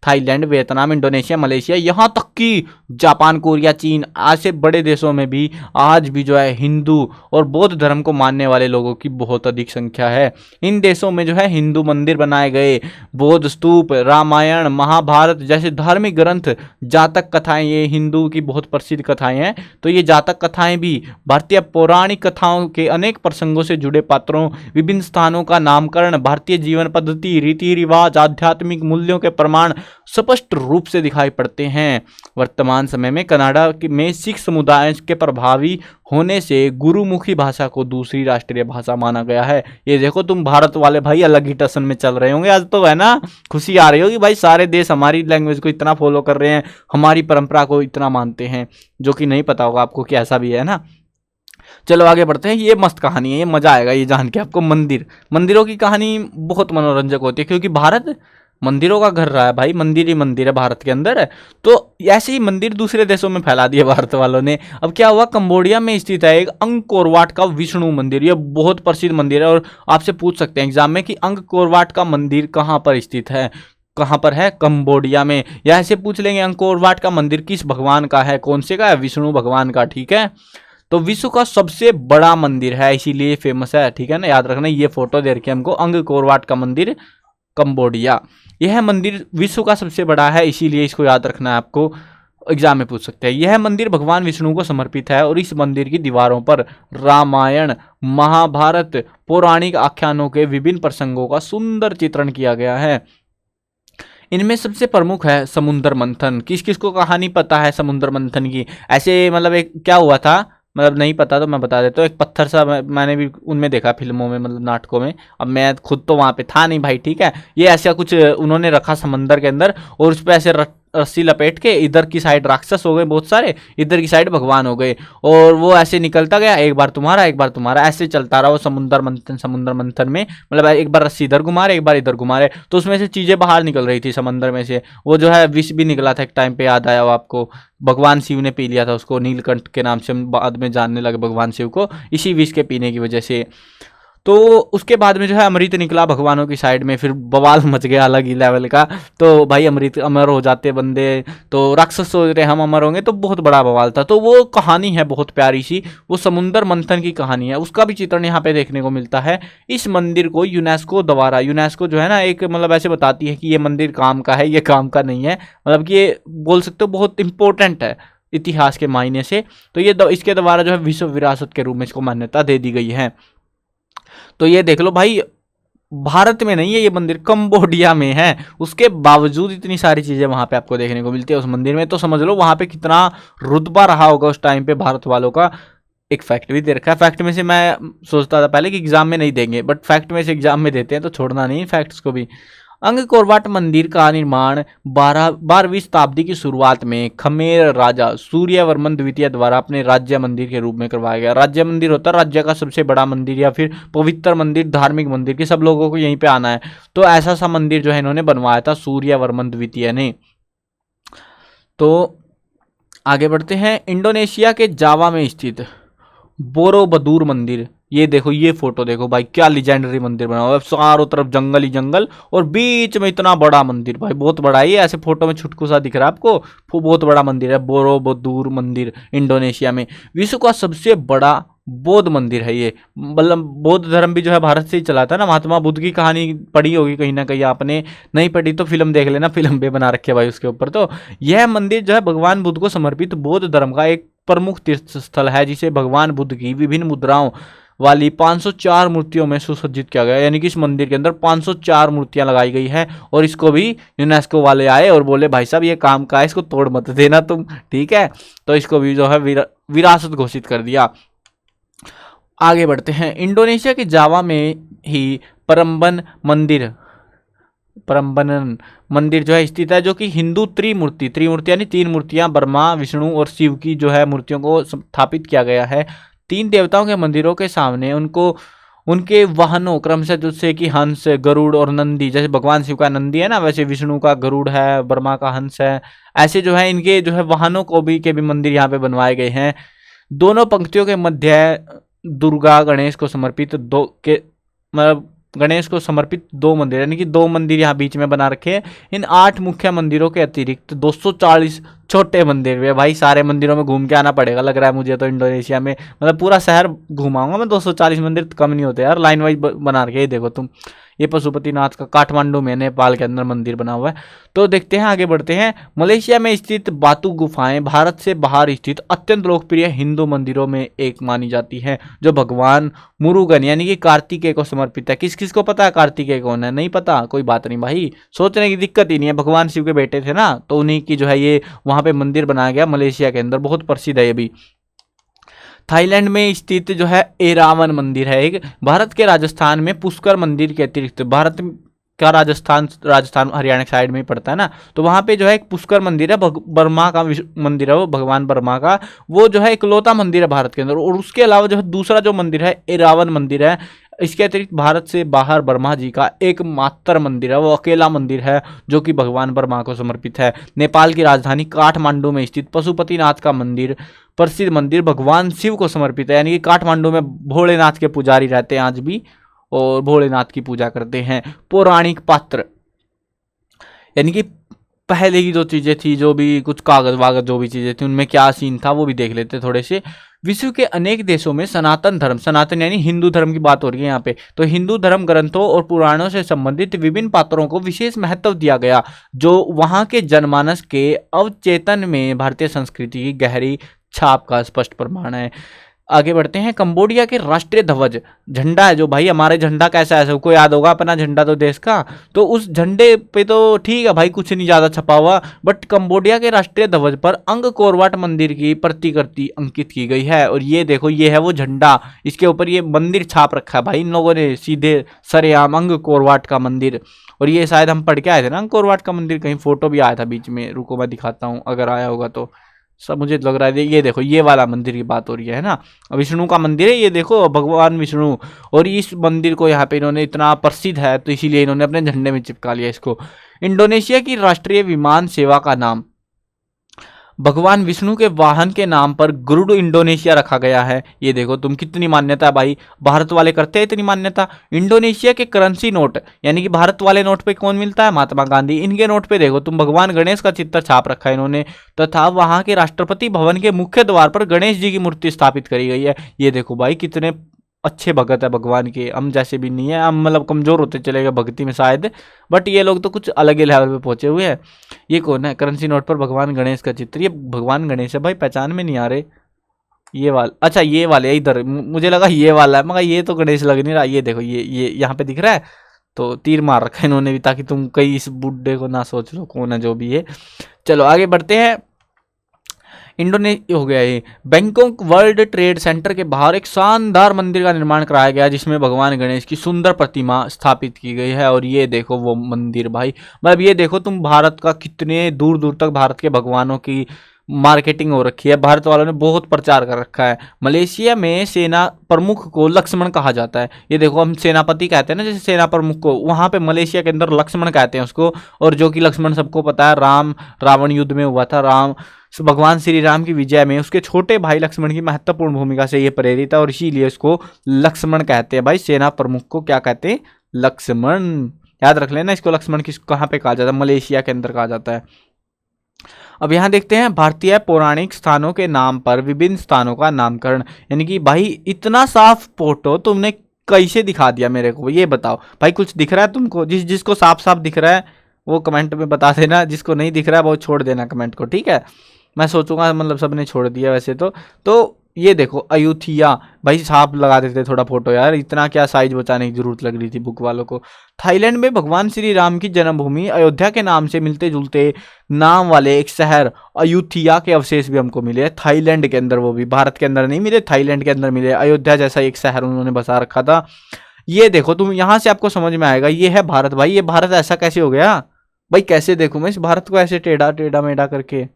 Thailand, Vietnam, Indonesia, Malaysia, यहाँ तक कि जापान, कोरिया, चीन ऐसे बड़े देशों में भी आज भी जो है हिंदू और बौद्ध धर्म को मानने वाले लोगों की बहुत अधिक संख्या संख्या है। इन देशों में जो है हिंदू मंदिर बनाए गए, बौद्ध स्तूप, रामायण, महाभारत जैसे धार्मिक ग्रंथ, जातक कथाएं, ये हिंदू की बहुत प्रसिद्ध कथाएं हैं, तो ये जातक कथाएं भी, भारतीय पौराणिक कथाओं के अनेक प्रसंगों से जुड़े पात्रों, विभिन्न स्थानों का नामकरण, भारतीय जीवन पद्धति, रीति रिवाज, आध्यात्मिक मूल्यों के प्रमाण स्पष्ट रूप से दिखाई पड़ते हैं। वर्तमान समय में कनाडा में सिख समुदाय के प्रभावी होने से गुरुमुखी भाषा को दूसरी राष्ट्रीय भाषा माना गया है। ये देखो तुम भारत वाले भाई अलग ही टसन में चल रहे होंगे आज, तो है ना, खुशी आ रही होगी भाई, सारे देश हमारी लैंग्वेज को इतना फॉलो कर रहे हैं, हमारी परंपरा को इतना मानते हैं, जो कि नहीं पता होगा आपको कि ऐसा भी है ना। चलो आगे बढ़ते हैं। ये मस्त कहानी है, ये मजा आएगा ये जान के आपको। मंदिरों की कहानी बहुत मनोरंजक होती है, क्योंकि भारत मंदिरों का घर रहा है भाई, मंदिर ही मंदिर है भारत के अंदर है, तो ऐसे ही मंदिर दूसरे देशों में फैला दिए भारत वालों ने। अब क्या हुआ, कंबोडिया में स्थित है एक अंगकोर वाट का विष्णु मंदिर, ये बहुत प्रसिद्ध मंदिर है, और आपसे पूछ सकते हैं एग्जाम में कि अंगकोर वाट का मंदिर कहाँ पर स्थित है, कहाँ पर है, कंबोडिया में। या ऐसे पूछ लेंगे अंगकोर वाट का मंदिर किस भगवान का है, कौन से का है, विष्णु भगवान का, ठीक है। तो विश्व का सबसे बड़ा मंदिर है, इसीलिए फेमस है, ठीक है ना, याद रखना। ये फोटो दे रखी है हमको, अंगकोर वाट का मंदिर, कंबोडिया। यह मंदिर विश्व का सबसे बड़ा है, इसीलिए इसको याद रखना है आपको, एग्जाम में पूछ सकते हैं। यह मंदिर भगवान विष्णु को समर्पित है, और इस मंदिर की दीवारों पर रामायण, महाभारत, पौराणिक आख्यानों के विभिन्न प्रसंगों का सुंदर चित्रण किया गया है। इनमें सबसे प्रमुख है समुद्र मंथन। किस किस को कहानी पता है समुद्र मंथन की? ऐसे मतलब एक क्या हुआ था, मतलब नहीं पता तो मैं बता देता हूँ। एक पत्थर सा मैंने भी उनमें देखा, फिल्मों में, मतलब नाटकों में, अब मैं खुद तो वहाँ पे था नहीं भाई, ठीक है। ये ऐसा कुछ उन्होंने रखा समंदर के अंदर, और उस पर ऐसे रस्सी लपेट के, इधर की साइड राक्षस हो गए बहुत सारे, इधर की साइड भगवान हो गए, और वो ऐसे निकलता गया, एक बार तुम्हारा एक बार तुम्हारा, ऐसे चलता रहा वो समुद्र मंथन में। मतलब एक बार रस्सी इधर घुमा रहे, एक बार इधर घुमा रहे, तो उसमें से चीजें बाहर निकल रही थी समंदर में से। वो जो है विष भी निकला था एक टाइम पे, याद आया हो आपको, भगवान शिव ने पी लिया था उसको, नीलकंठ के नाम से हम बाद में जानने लगे भगवान शिव को, इसी विष के पीने की वजह से। तो उसके बाद में जो है अमृत निकला भगवानों की साइड में, फिर बवाल मच गया अलग ही लेवल का। तो भाई अमृत, अमर हो जाते बंदे, तो राक्षस सोच रहे हम अमर होंगे, तो बहुत बड़ा बवाल था। तो वो कहानी है बहुत प्यारी सी, वो समुद्र मंथन की कहानी है, उसका भी चित्रण यहाँ पे देखने को मिलता है। इस मंदिर को यूनेस्को द्वारा, यूनेस्को जो है ना एक मतलब ऐसे बताती है कि ये मंदिर काम का है, ये काम का नहीं है, मतलब कि ये बोल सकते हो बहुत इंपॉर्टेंट है इतिहास के मायने से। तो ये इसके द्वारा जो है विश्व विरासत के रूप में इसको मान्यता दे दी गई है। तो ये देख लो भाई, भारत में नहीं है ये मंदिर, कंबोडिया में है, उसके बावजूद इतनी सारी चीजें वहां पे आपको देखने को मिलती है उस मंदिर में। तो समझ लो वहां पे कितना रुतबा रहा होगा उस टाइम पे भारत वालों का। एक फैक्ट भी दे रखा है, फैक्ट में से मैं सोचता था पहले कि एग्जाम में नहीं देंगे, बट फैक्ट में से एग्जाम में देते हैं, तो छोड़ना नहीं फैक्ट्स को भी। अंगकोर वाट मंदिर का निर्माण 12वीं शताब्दी की शुरुआत में खमेर राजा सूर्यवर्मन द्वितीय द्वारा अपने राज्य मंदिर के रूप में करवाया गया। राज्य मंदिर होता है राज्य का सबसे बड़ा मंदिर, या फिर पवित्र मंदिर, धार्मिक मंदिर, कि सब लोगों को यहीं पे आना है। तो ऐसा सा मंदिर जो है इन्होंने बनवाया था सूर्यवर्मन द्वितीय ने। तो आगे बढ़ते हैं। इंडोनेशिया के जावा में स्थित बोरोबदूर मंदिर, ये देखो, ये फोटो देखो भाई, क्या लिजेंडरी मंदिर बना हुआ है, चारों तरफ जंगल ही जंगल, और बीच में इतना बड़ा मंदिर भाई, बहुत बड़ा है ये, ऐसे फोटो में छुटकू सा दिख रहा है आपको, वो बहुत बड़ा मंदिर है बोरोबदूर मंदिर, इंडोनेशिया में। विश्व का सबसे बड़ा बौद्ध मंदिर है ये, मतलब बौद्ध धर्म भी जो है भारत से ही चला था ना। महात्मा बुद्ध की कहानी पढ़ी होगी कहीं ना कहीं आपने, नहीं पढ़ी तो फिल्म देख लेना, फिल्म भी बना रखी है भाई उसके ऊपर। तो यह मंदिर जो है भगवान बुद्ध को समर्पित बौद्ध धर्म का एक प्रमुख तीर्थ स्थल है, जिसे भगवान बुद्ध की विभिन्न मुद्राओं वाली 504 मूर्तियों में सुसज्जित किया गया। यानी कि इस मंदिर के अंदर 504 मूर्तियां लगाई गई है, और इसको भी यूनेस्को वाले आए और बोले भाई साहब ये काम का है, इसको तोड़ मत देना तुम, ठीक है। तो इसको भी जो है विरासत घोषित कर दिया। आगे बढ़ते हैं। इंडोनेशिया के जावा में ही परम्बन मंदिर जो है स्थित है, जो कि हिंदू त्रिमूर्ति यानी 3 मूर्तियां, ब्रह्मा, विष्णु और शिव की जो है मूर्तियों को स्थापित किया गया है। 3 देवताओं के मंदिरों के सामने उनको उनके वाहनों क्रमशः, जैसे कि हंस, गरुड़ और नंदी, जैसे भगवान शिव का नंदी है ना, वैसे विष्णु का गरुड़ है, ब्रह्मा का हंस है, ऐसे जो है इनके जो है वाहनों को भी के भी मंदिर यहाँ पे बनवाए गए हैं। दोनों पंक्तियों के मध्य दुर्गा गणेश को समर्पित मतलब गणेश को समर्पित 2 मंदिर, यानी कि 2 मंदिर यहाँ बीच में बना रखे हैं। इन 8 मुख्य मंदिरों के अतिरिक्त 240 छोटे मंदिर भी है। भाई सारे मंदिरों में घूम के आना पड़ेगा लग रहा है मुझे तो इंडोनेशिया में, मतलब पूरा शहर घुमाऊंगा मैं। 240 मंदिर तो कम नहीं होते यार, लाइन वाइज बना रखे। ये देखो तुम, ये पशुपतिनाथ का काठमांडू में नेपाल के अंदर मंदिर बना हुआ है। तो देखते हैं, आगे बढ़ते हैं। मलेशिया में स्थित बातू गुफाएं भारत से बाहर स्थित अत्यंत लोकप्रिय हिंदू मंदिरों में एक मानी जाती है, जो भगवान मुरुगन यानी कि कार्तिकेय को समर्पित है। किस किस को पता है कार्तिकेय कौन है? नहीं पता, कोई बात नहीं भाई, सोचने की दिक्कत ही नहीं है। भगवान शिव के बेटे थे ना, तो उन्हीं की जो है ये वहां पे मंदिर बनाया गया मलेशिया के अंदर, बहुत प्रसिद्ध है ये भी। थाईलैंड में स्थित जो है एरावन मंदिर है एक। भारत के राजस्थान में पुष्कर मंदिर के अतिरिक्त, भारत का राजस्थान हरियाणा के साइड में ही पड़ता है ना, तो वहाँ पे जो है एक पुष्कर मंदिर है, ब्रह्मा का मंदिर है वो, भगवान ब्रह्मा का, वो जो है इकलौता मंदिर है भारत के अंदर। और उसके अलावा जो है दूसरा जो मंदिर है एरावन मंदिर है। इसके अतिरिक्त भारत से बाहर ब्रह्मा जी का एकमात्र मंदिर है, वो अकेला मंदिर है जो कि भगवान ब्रह्मा को समर्पित है। नेपाल की राजधानी काठमांडू में स्थित पशुपतिनाथ का मंदिर प्रसिद्ध मंदिर भगवान शिव को समर्पित है, यानी कि काठमांडू में भोलेनाथ के पुजारी रहते हैं आज भी और भोलेनाथ की पूजा करते हैं। पौराणिक पात्र, यानी कि पहले की जो चीजें थी, जो भी कुछ कागज वागज जो भी चीजें थी, उनमें क्या सीन था वो भी देख लेते थोड़े से। विश्व के अनेक देशों में सनातन धर्म, सनातन यानी हिंदू धर्म की बात हो रही है यहाँ पे, तो हिंदू धर्म ग्रंथों और पुराणों से संबंधित विभिन्न पात्रों को विशेष महत्व दिया गया, जो वहाँ के जनमानस के अवचेतन में भारतीय संस्कृति की गहरी छाप का स्पष्ट प्रमाण है। आगे बढ़ते हैं। कंबोडिया के राष्ट्रीय ध्वज, झंडा है जो भाई, हमारे झंडा कैसा है सबको याद होगा, अपना झंडा तो देश का, तो उस झंडे पे तो ठीक है भाई कुछ नहीं ज्यादा छपा हुआ, बट कंबोडिया के राष्ट्रीय ध्वज पर अंगकोरवाट मंदिर की प्रतिकृति अंकित की गई है। और ये देखो, ये है वो झंडा, इसके ऊपर ये मंदिर छाप रखा है भाई इन लोगों ने सीधे सरेआम, अंगकोरवाट का मंदिर। और ये शायद हम पढ़ के आए थे ना अंगकोरवाट का मंदिर, कहीं फोटो भी आया था बीच में, रुको मैं दिखाता हूँ अगर आया होगा तो। सब मुझे लग रहा है ये देखो, ये वाला मंदिर की बात हो रही है ना, विष्णु का मंदिर है ये देखो, भगवान विष्णु। और इस मंदिर को यहाँ पे इन्होंने, इतना प्रसिद्ध है तो इसीलिए इन्होंने अपने झंडे में चिपका लिया इसको। इंडोनेशिया की राष्ट्रीय विमान सेवा का नाम भगवान विष्णु के वाहन के नाम पर गरुड़ इंडोनेशिया रखा गया है। ये देखो तुम, कितनी मान्यता भाई, भारत वाले करते हैं इतनी मान्यता। इंडोनेशिया के करेंसी नोट, यानी कि भारत वाले नोट पे कौन मिलता है? महात्मा गांधी। इनके नोट पे देखो तुम, भगवान गणेश का चित्र छाप रखा है इन्होंने, तथा वहां के राष्ट्रपति भवन के मुख्य द्वार पर गणेश जी की मूर्ति स्थापित करी गई है। ये देखो भाई, कितने अच्छे भगत है भगवान के, हम जैसे भी नहीं है, हम मतलब कमजोर होते चले गए भक्ति में शायद, बट ये लोग तो कुछ अलग ही लेवल पे पहुंचे हुए हैं। ये कौन है? करेंसी नोट पर भगवान गणेश का चित्र, ये भगवान गणेश है भाई, पहचान में नहीं आ रहे। ये वाला, अच्छा ये वाले इधर, मुझे लगा ये वाला है, मगर ये तो गणेश लग नहीं रहा। ये देखो, ये यहाँ पे दिख रहा है, तो तीर मार रखा है इन्होंने भी, ताकि तुम कहीं इस बुड्ढे को ना सोच लो कौन है जो भी है। चलो आगे बढ़ते हैं। इंडोनेशिया हो गया ये। बैंकॉक वर्ल्ड ट्रेड सेंटर के बाहर एक शानदार मंदिर का निर्माण कराया गया, जिसमें भगवान गणेश की सुंदर प्रतिमा स्थापित की गई है। और ये देखो वो मंदिर भाई, मतलब ये देखो तुम, भारत का कितने दूर दूर तक भारत के भगवानों की मार्केटिंग हो रखी है, भारत वालों ने बहुत प्रचार कर रखा है। मलेशिया में सेना प्रमुख को लक्ष्मण कहा जाता है। ये देखो, हम सेनापति कहते हैं ना जैसे सेना प्रमुख को, वहां पे मलेशिया के अंदर लक्ष्मण कहते हैं उसको। और जो कि लक्ष्मण सबको पता है, राम रावण युद्ध में हुआ था, राम भगवान श्री राम की विजय में उसके छोटे भाई लक्ष्मण की महत्वपूर्ण भूमिका से ये प्रेरित है, और इसीलिए इसको लक्ष्मण कहते हैं भाई। सेना प्रमुख को क्या कहते हैं? लक्ष्मण। याद रख लेना इसको, लक्ष्मण किस कहाँ पे कहा जाता है? मलेशिया के अंदर कहा जाता है। अब यहाँ देखते हैं, भारतीय पौराणिक स्थानों के नाम पर विभिन्न स्थानों का नामकरण। यानी कि भाई इतना साफ फोटो तुमने कैसे दिखा दिया मेरे को, ये बताओ भाई। कुछ दिख रहा है तुमको? जिसको साफ साफ दिख रहा है वो कमेंट में बता देना, जिसको नहीं दिख रहा है वो छोड़ देना कमेंट को, ठीक है? मैं सोचूंगा मतलब सबने छोड़ दिया वैसे तो ये देखो अयोध्या, भाई साफ लगा देते थोड़ा फोटो यार, इतना क्या साइज बचाने की जरूरत लग रही थी बुक वालों को। थाईलैंड में भगवान श्री राम की जन्मभूमि अयोध्या के नाम से मिलते जुलते नाम वाले एक शहर अयोध्या के अवशेष भी हमको मिले थाईलैंड के अंदर, वो भी भारत के अंदर नहीं मिले, थाईलैंड के अंदर मिले। अयोध्या जैसा एक शहर उन्होंने बसा रखा था। ये देखो तुम, यहाँ से आपको समझ में आएगा, ये है भारत भाई। ये भारत ऐसा कैसे हो गया भाई? कैसे देखूं मैं इस भारत को ऐसे टेढ़ा टेढ़ा मेढ़ा करके?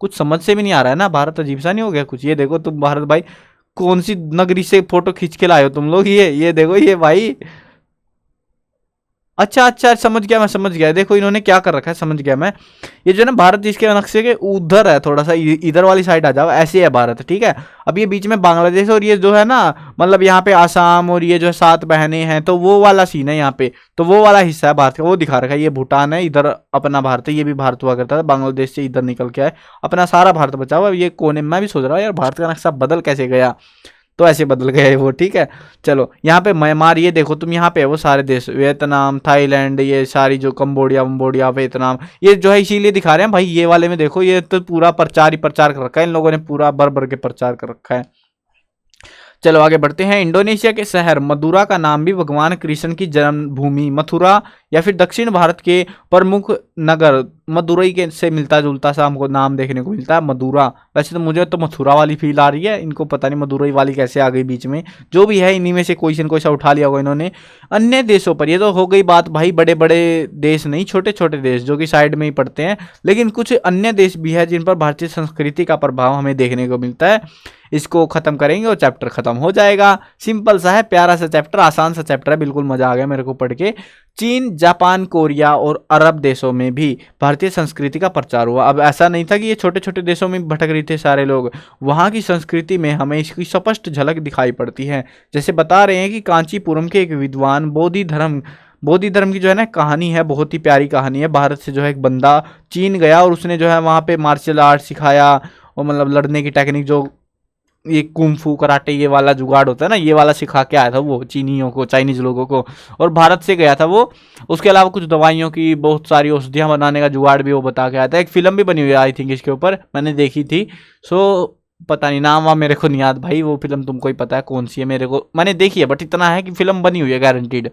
कुछ समझ से भी नहीं आ रहा है ना, भारत अजीब सा नहीं हो गया कुछ? ये देखो तुम भारत भाई, कौन सी नगरी से फोटो खींच के लाए हो तुम लोग? ये देखो ये भाई, अच्छा अच्छा, समझ गया, मैं समझ गया। देखो इन्होंने क्या कर रखा है, समझ गया मैं। ये जो है ना भारत देश के नक्शे के उधर है, थोड़ा सा इधर वाली साइड आ जाओ, ऐसे है भारत, ठीक है। अब ये बीच में बांग्लादेश और ये जो है ना, मतलब यहाँ पे आसाम और ये जो है 7 बहनें हैं, तो वो वाला सीन है यहाँ पे। तो वो वाला हिस्सा है भारत का, वो दिखा रखा है। ये भूटान है, इधर अपना भारत है, ये भी भारत हुआ करता था, बांग्लादेश से इधर निकल के आए, अपना सारा भारत बचा हुआ। ये कोने में मैं भी सोच रहा हूँ यार, भारत का नक्शा बदल कैसे गया, तो ऐसे बदल गए वो, ठीक है। चलो यहाँ पे म्यांमार, ये देखो तुम, यहाँ पे है वो सारे देश, वियतनाम, थाईलैंड, ये सारी जो कंबोडिया वम्बोडिया, वियतनाम, ये जो है इसीलिए दिखा रहे हैं भाई। ये वाले में देखो, ये तो पूरा प्रचार ही प्रचार कर रखा है इन लोगों ने, पूरा भर भर के प्रचार कर रखा है। चलो आगे बढ़ते हैं। इंडोनेशिया के शहर मदुरा का नाम भी भगवान कृष्ण की जन्मभूमि मथुरा या फिर दक्षिण भारत के प्रमुख नगर मदुरई के से मिलता जुलता सा हमको नाम देखने को मिलता है, मदुरा। वैसे तो मुझे तो मथुरा वाली फील आ रही है, इनको पता नहीं मदुरई वाली कैसे आ गई बीच में। जो भी है, इन्हीं में से कोई न कोई सा उठा लिया होगा इन्होंने। अन्य देशों पर, ये तो हो गई बात भाई, बड़े बड़े देश नहीं, छोटे छोटे देश जो कि साइड में ही पड़ते हैं। लेकिन कुछ अन्य देश भी है जिन पर भारतीय संस्कृति का प्रभाव हमें देखने को मिलता है। इसको खत्म करेंगे और चैप्टर खत्म हो जाएगा। सिंपल सा है, प्यारा सा चैप्टर, आसान सा चैप्टर है, बिल्कुल मजा आ गया मेरे को पढ़ के। चीन, जापान, कोरिया और अरब देशों में भी भारतीय संस्कृति का प्रचार हुआ। अब ऐसा नहीं था कि ये छोटे छोटे देशों में भटक रहे थे सारे लोग, वहाँ की संस्कृति में हमें इसकी स्पष्ट झलक दिखाई पड़ती है। जैसे बता रहे हैं कि कांचीपुरम के एक विद्वान बोधि धर्म की जो है ना कहानी है, बहुत ही प्यारी कहानी है। भारत से जो है एक बंदा चीन गया और उसने जो है वहाँ पे मार्शल आर्ट सिखाया, और मतलब लड़ने की टेक्निक, जो ये कुंफू कराटे ये वाला जुगाड़ होता है ना, ये वाला सिखा के आया था वो चीनियों को, चाइनीज लोगों को, और भारत से गया था वो। उसके अलावा कुछ दवाइयों की, बहुत सारी औषधियाँ बनाने का जुगाड़ भी वो बता के आया था। एक फिल्म भी बनी हुई है आई थिंक इसके ऊपर, मैंने देखी थी। सो पता नहीं, नाम मेरे को नहीं याद भाई, वो फिल्म तुमको ही पता है कौन सी है, मेरे को, मैंने देखी है, बट इतना है कि फिल्म बनी हुई है गारंटीड।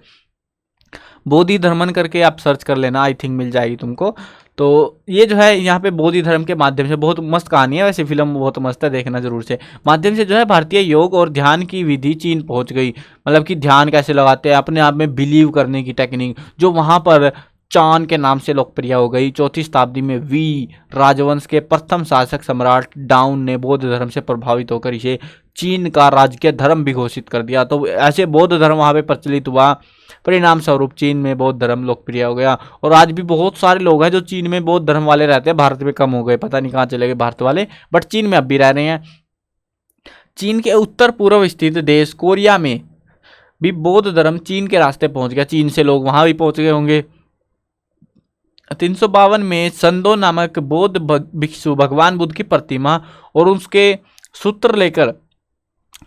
बोधि धर्मन करके आप सर्च कर लेना, आई थिंक मिल जाएगी तुमको। तो ये जो है यहाँ पे बोधि धर्म के माध्यम से, बहुत मस्त कहानी है वैसे, फिल्म बहुत मस्त है, देखना जरूर से। माध्यम से जो है भारतीय योग और ध्यान की विधि चीन पहुंच गई। मतलब कि ध्यान कैसे लगाते हैं, अपने आप में बिलीव करने की टेक्निक, जो वहाँ पर चान के नाम से लोकप्रिय हो गई। 4वीं शताब्दी में वी राजवंश के प्रथम शासक सम्राट डाउन ने बौद्ध धर्म से प्रभावित होकर इसे चीन का राजकीय धर्म भी घोषित कर दिया। तो ऐसे बौद्ध धर्म वहाँ पे प्रचलित हुआ, परिणाम स्वरूप चीन में बौद्ध धर्म लोकप्रिय हो गया। और आज भी बहुत सारे लोग हैं जो चीन में बौद्ध धर्म वाले रहते हैं, भारत में कम हो गए, पता नहीं कहाँ चले गए भारत वाले, बट चीन में अब भी रह रहे हैं। चीन के उत्तर पूर्व स्थित देश कोरिया में भी बौद्ध धर्म चीन के रास्ते पहुंच गया, चीन से लोग वहां भी पहुंच गए होंगे। 352 में संदो नामक बौद्ध भिक्षु भगवान बुद्ध की प्रतिमा और उसके सूत्र लेकर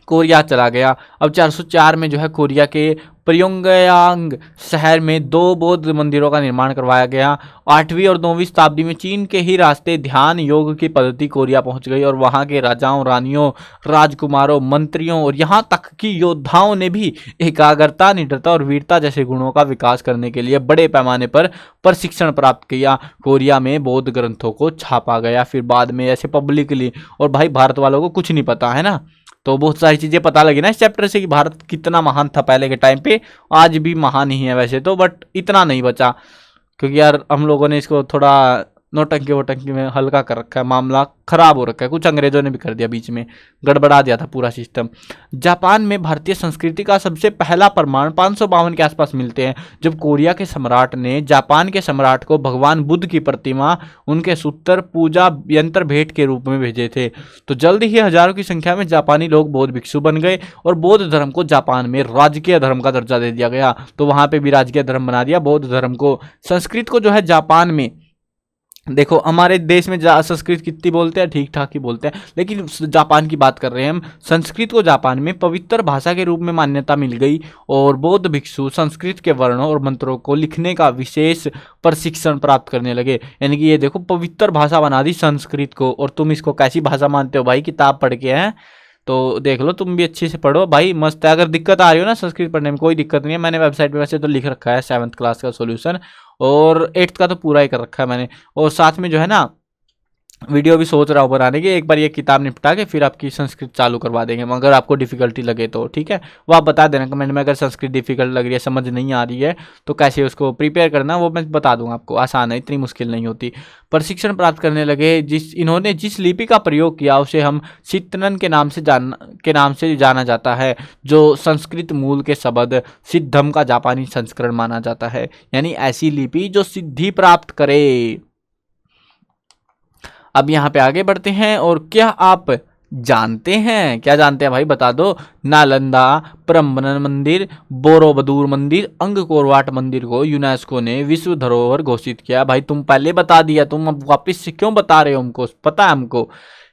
कोरिया चला गया। अब 404 में जो है कोरिया के प्योंगयांग शहर में 2 बौद्ध मंदिरों का निर्माण करवाया गया। 8वीं और 9वीं शताब्दी में चीन के ही रास्ते ध्यान योग की पद्धति कोरिया पहुंच गई और वहां के राजाओं, रानियों, राजकुमारों, मंत्रियों और यहां तक कि योद्धाओं ने भी एकाग्रता, निडरता और वीरता जैसे गुणों का विकास करने के लिए बड़े पैमाने पर प्रशिक्षण प्राप्त किया। कोरिया में बौद्ध ग्रंथों को छापा गया फिर बाद में ऐसे पब्लिकली। और भाई भारत वालों को कुछ नहीं पता है ना, तो बहुत सारी चीज़ें पता लगी ना इस चैप्टर से कि भारत कितना महान था पहले के टाइम पे, आज भी महान ही है वैसे तो, बट इतना नहीं बचा, क्योंकि यार हम लोगों ने इसको थोड़ा नोटंकी वोटंकी में हल्का कर रखा है, मामला खराब हो रखा है, कुछ अंग्रेजों ने भी कर दिया, बीच में गड़बड़ा दिया था पूरा सिस्टम। जापान में भारतीय संस्कृति का सबसे पहला प्रमाण 552 के आसपास मिलते हैं, जब कोरिया के सम्राट ने जापान के सम्राट को भगवान बुद्ध की प्रतिमा, उनके सूत्र, पूजा यंत्र भेंट के रूप में भेजे थे। तो जल्द ही हजारों की संख्या में जापानी लोग बौद्ध भिक्षु बन गए और बौद्ध धर्म को जापान में राजकीय धर्म का दर्जा दे दिया गया। तो वहां पे भी राजकीय धर्म बना दिया बौद्ध धर्म को। संस्कृत को जो है जापान में, देखो हमारे देश में संस्कृत कितनी बोलते हैं, ठीक ठाक ही बोलते हैं, लेकिन जापान की बात कर रहे हैं हम। संस्कृत को जापान में पवित्र भाषा के रूप में मान्यता मिल गई और बौद्ध भिक्षु संस्कृत के वर्णों और मंत्रों को लिखने का विशेष प्रशिक्षण प्राप्त करने लगे। यानी कि ये देखो पवित्र भाषा बना दी संस्कृत को, और तुम इसको कैसी भाषा मानते हो भाई, किताब पढ़ के हैं तो देख लो, तुम भी अच्छे से पढ़ो भाई, मस्त है। अगर दिक्कत आ रही हो ना संस्कृत पढ़ने में, कोई दिक्कत नहीं है, मैंने वेबसाइट पे वैसे तो लिख रखा है 7th क्लास का सॉल्यूशन, और 8th का तो पूरा ही कर रखा है मैंने। और साथ में जो है ना वीडियो भी सोच रहा हूँ बनाने की। एक बार ये किताब निपटा के फिर आपकी संस्कृत चालू करवा देंगे, मगर आपको डिफिकल्टी लगे तो ठीक है, वो आप बता देना कमेंट में। अगर संस्कृत डिफिकल्ट लग रही है, समझ नहीं आ रही है, तो कैसे उसको प्रिपेयर करना वो मैं बता दूंगा आपको। आसान है, इतनी मुश्किल नहीं होती। प्रशिक्षण प्राप्त करने लगे। इन्होंने जिस लिपि का प्रयोग किया उसे हम सित्तनन के नाम से जाना जाता है, जो संस्कृत मूल के शब्द सिद्धम का जापानी संस्करण माना जाता है। यानी ऐसी लिपि जो सिद्धि प्राप्त करे। अब यहाँ पे आगे बढ़ते हैं। और क्या आप जानते हैं, क्या जानते हैं भाई बता दो। नालंदा प्रम्बन मंदिर, बोरोबदूर मंदिर, अंगकोरवाट मंदिर को यूनेस्को ने विश्व धरोहर घोषित किया। भाई तुम पहले बता दिया, तुम अब वापस से क्यों बता रहे हो? हमको पता है हमको।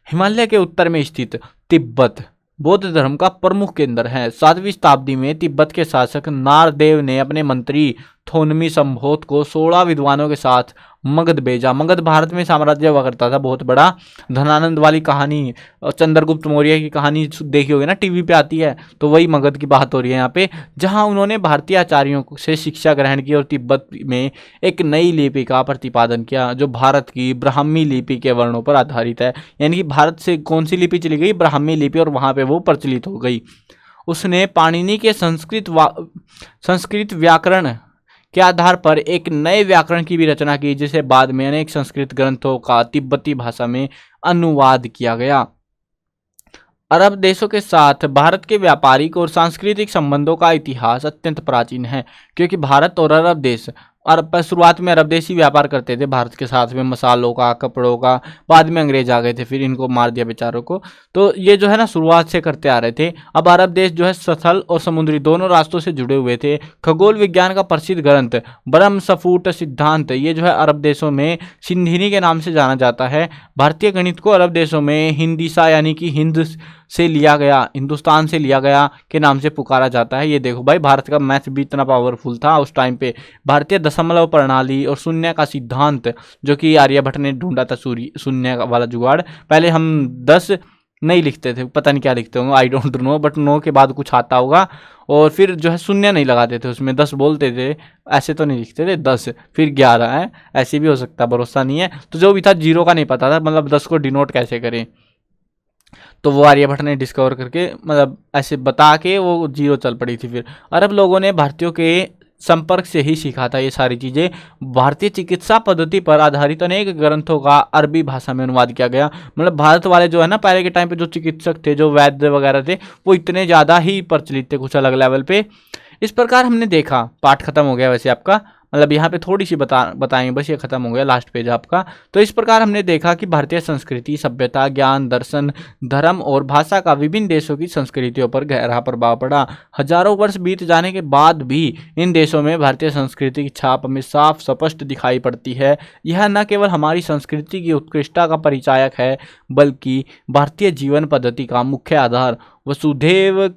हिमालय के उत्तर में स्थित तिब्बत बौद्ध धर्म का प्रमुख केंद्र है। 7वीं शताब्दी में तिब्बत के शासक नारदेव ने अपने मंत्री थोनमी संभोत को 16 विद्वानों के साथ मगध भेजा। मगध भारत में साम्राज्य हुआ करता था बहुत बड़ा। धनानंद वाली कहानी, चंद्रगुप्त मौर्य की कहानी देखी होगी ना, टीवी पे आती है, तो वही मगध की बात हो रही है यहाँ पे, जहाँ उन्होंने भारतीय आचार्यों से शिक्षा ग्रहण की और तिब्बत में एक नई लिपि का प्रतिपादन किया, जो भारत की ब्राह्मी लिपि के वर्णों पर आधारित है। यानी कि भारत से कौन सी लिपि चली गई? ब्राह्मी लिपि, और वहाँ पे वो प्रचलित हो गई। उसने पाणिनि के संस्कृत व्याकरण के आधार पर एक नए व्याकरण की भी रचना की, जिसे बाद में अनेक संस्कृत ग्रंथों का तिब्बती भाषा में अनुवाद किया गया। अरब देशों के साथ भारत के व्यापारिक और सांस्कृतिक संबंधों का इतिहास अत्यंत प्राचीन है, क्योंकि भारत और अरब देश शुरुआत में अरब देश ही व्यापार करते थे भारत के साथ में, मसालों का, कपड़ों का। बाद में अंग्रेज आ गए थे, फिर इनको मार दिया बेचारों को। तो ये जो है ना शुरुआत से करते आ रहे थे। अब अरब देश जो है स्थल और समुद्री दोनों रास्तों से जुड़े हुए थे। खगोल विज्ञान का प्रसिद्ध ग्रंथ ब्रह्मस्फुट सिद्धांत, ये जो है अरब देशों में सिंधिनी के नाम से जाना जाता है। भारतीय गणित को अरब देशों में हिंदीसा यानी कि हिंद से लिया गया, हिंदुस्तान से लिया गया के नाम से पुकारा जाता है। ये देखो भाई, भारत का मैथ भी इतना पावरफुल था उस टाइम पे। भारतीय दशमलव प्रणाली और शून्य का सिद्धांत, जो कि आर्यभट्ट ने ढूंढा था, शून्य वाला जुगाड़। पहले हम 10 नहीं लिखते थे, पता नहीं क्या लिखते होंगे, आई डोंट नो, बट 9 के बाद कुछ आता होगा। और फिर जो है शून्य नहीं लगाते थे उसमें, 10 बोलते थे, ऐसे तो नहीं लिखते थे 10 फिर 11 है, ऐसे भी हो सकता है, भरोसा नहीं है। तो जो भी था, जीरो का नहीं पता था, मतलब 10 को डिनोट कैसे करें, तो वो आर्यभट्ट ने डिस्कवर करके, मतलब ऐसे बता के वो जीरो चल पड़ी थी। फिर अरब लोगों ने भारतीयों के संपर्क से ही सीखा था ये सारी चीज़ें। भारतीय चिकित्सा पद्धति पर आधारित अनेक ग्रंथों का अरबी भाषा में अनुवाद किया गया। मतलब भारत वाले जो है ना, पहले के टाइम पे जो चिकित्सक थे, जो वैद्य वगैरह थे, वो इतने ज़्यादा ही प्रचलित थे कुछ अलग लेवल पे। इस प्रकार हमने देखा, पाठ खत्म हो गया वैसे आपका, मतलब यहाँ पे थोड़ी सी बताएंगे बस, ये खत्म हो गया, लास्ट पेज आपका। तो इस प्रकार हमने देखा कि भारतीय संस्कृति, सभ्यता, ज्ञान, दर्शन, धर्म और भाषा का विभिन्न देशों की संस्कृतियों पर गहरा प्रभाव पड़ा। हजारों वर्ष बीत जाने के बाद भी इन देशों में भारतीय संस्कृति की छाप हमें साफ स्पष्ट दिखाई पड़ती है। यह न केवल हमारी संस्कृति की उत्कृष्टता का परिचायक है, बल्कि भारतीय जीवन पद्धति का मुख्य आधार वसुधैव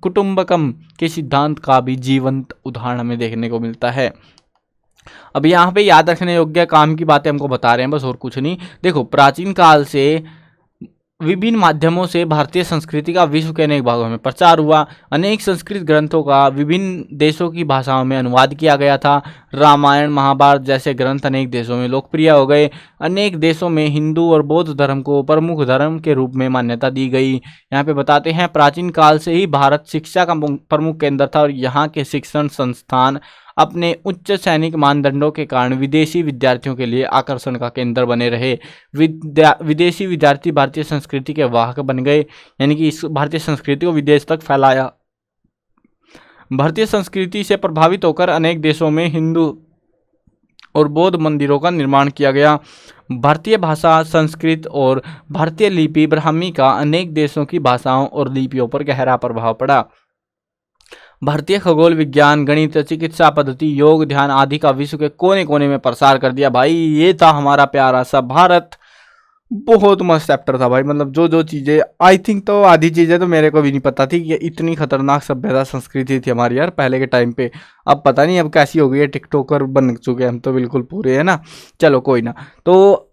कुटुंबकम के सिद्धांत का भी जीवंत उदाहरण हमें देखने को मिलता है। अब यहाँ पे याद रखने योग्य काम की बातें हमको बता रहे हैं बस, और कुछ नहीं। देखो, प्राचीन काल से विभिन्न माध्यमों से भारतीय संस्कृति का विश्व के अनेक भागों में प्रचार हुआ। अनेक संस्कृत ग्रंथों का विभिन्न देशों की भाषाओं में अनुवाद किया गया था। रामायण, महाभारत जैसे ग्रंथ अनेक देशों में लोकप्रिय हो गए। अनेक देशों में हिंदू और बौद्ध धर्म को प्रमुख धर्म के रूप में मान्यता दी गई। यहाँ पे बताते हैं, प्राचीन काल से ही भारत शिक्षा का प्रमुख केंद्र था, और यहाँ के शिक्षण संस्थान अपने उच्च सैनिक मानदंडों के कारण विदेशी विद्यार्थियों के लिए आकर्षण का केंद्र बने रहे। विदेशी विद्यार्थी भारतीय संस्कृति के वाहक बन गए, यानी कि इस भारतीय संस्कृति को विदेश तक फैलाया। भारतीय संस्कृति से प्रभावित होकर अनेक देशों में हिंदू और बौद्ध मंदिरों का निर्माण किया गया। भारतीय भाषा, संस्कृत और भारतीय लिपि ब्राह्मी का अनेक देशों की भाषाओं और लिपियों पर गहरा प्रभाव पड़ा। भारतीय खगोल विज्ञान, गणित, चिकित्सा पद्धति, योग, ध्यान आदि का विश्व के कोने कोने में प्रसार कर दिया। भाई ये था हमारा प्यारा सा भारत। बहुत मस्त चैप्टर था भाई, मतलब जो जो चीज़ें, आई थिंक तो आधी चीज़ें तो मेरे को भी नहीं पता थी कि इतनी खतरनाक सभ्यता संस्कृति थी हमारी यार पहले के टाइम पे। अब पता नहीं अब कैसी हो गई है, टिकटॉकर बन चुके हैं हम तो बिल्कुल पूरे, है ना। चलो कोई ना, तो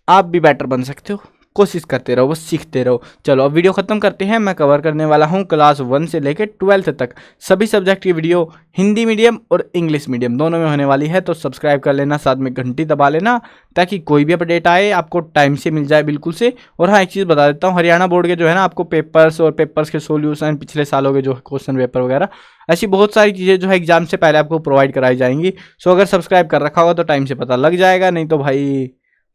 आप भी बेटर बन सकते हो, कोशिश करते रहो, बस सीखते रहो। चलो अब वीडियो खत्म करते हैं। मैं कवर करने वाला हूँ क्लास 1 से लेकर 12th तक सभी सब्जेक्ट की वीडियो, हिंदी मीडियम और इंग्लिश मीडियम दोनों में होने वाली है। तो सब्सक्राइब कर लेना, साथ में घंटी दबा लेना, ताकि कोई भी अपडेट आए आपको टाइम से मिल जाए बिल्कुल से। और हाँ, एक चीज़ बता देता हूँ, हरियाणा बोर्ड के जो है ना, आपको पेपर्स और पेपर्स के सोल्यूशन, पिछले सालों के जो क्वेश्चन पेपर वगैरह, ऐसी बहुत सारी चीज़ें जो है एग्जाम से पहले आपको प्रोवाइड कराई जाएंगी। सो अगर सब्सक्राइब कर रखा होगा तो टाइम से पता लग जाएगा, नहीं तो भाई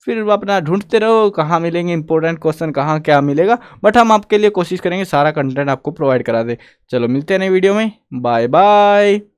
फिर अपना ढूंढते रहो कहाँ मिलेंगे इंपॉर्टेंट क्वेश्चन, कहाँ क्या मिलेगा। बट हम आपके लिए कोशिश करेंगे सारा कंटेंट आपको प्रोवाइड करा दे। चलो मिलते हैं नई वीडियो में, बाय बाय।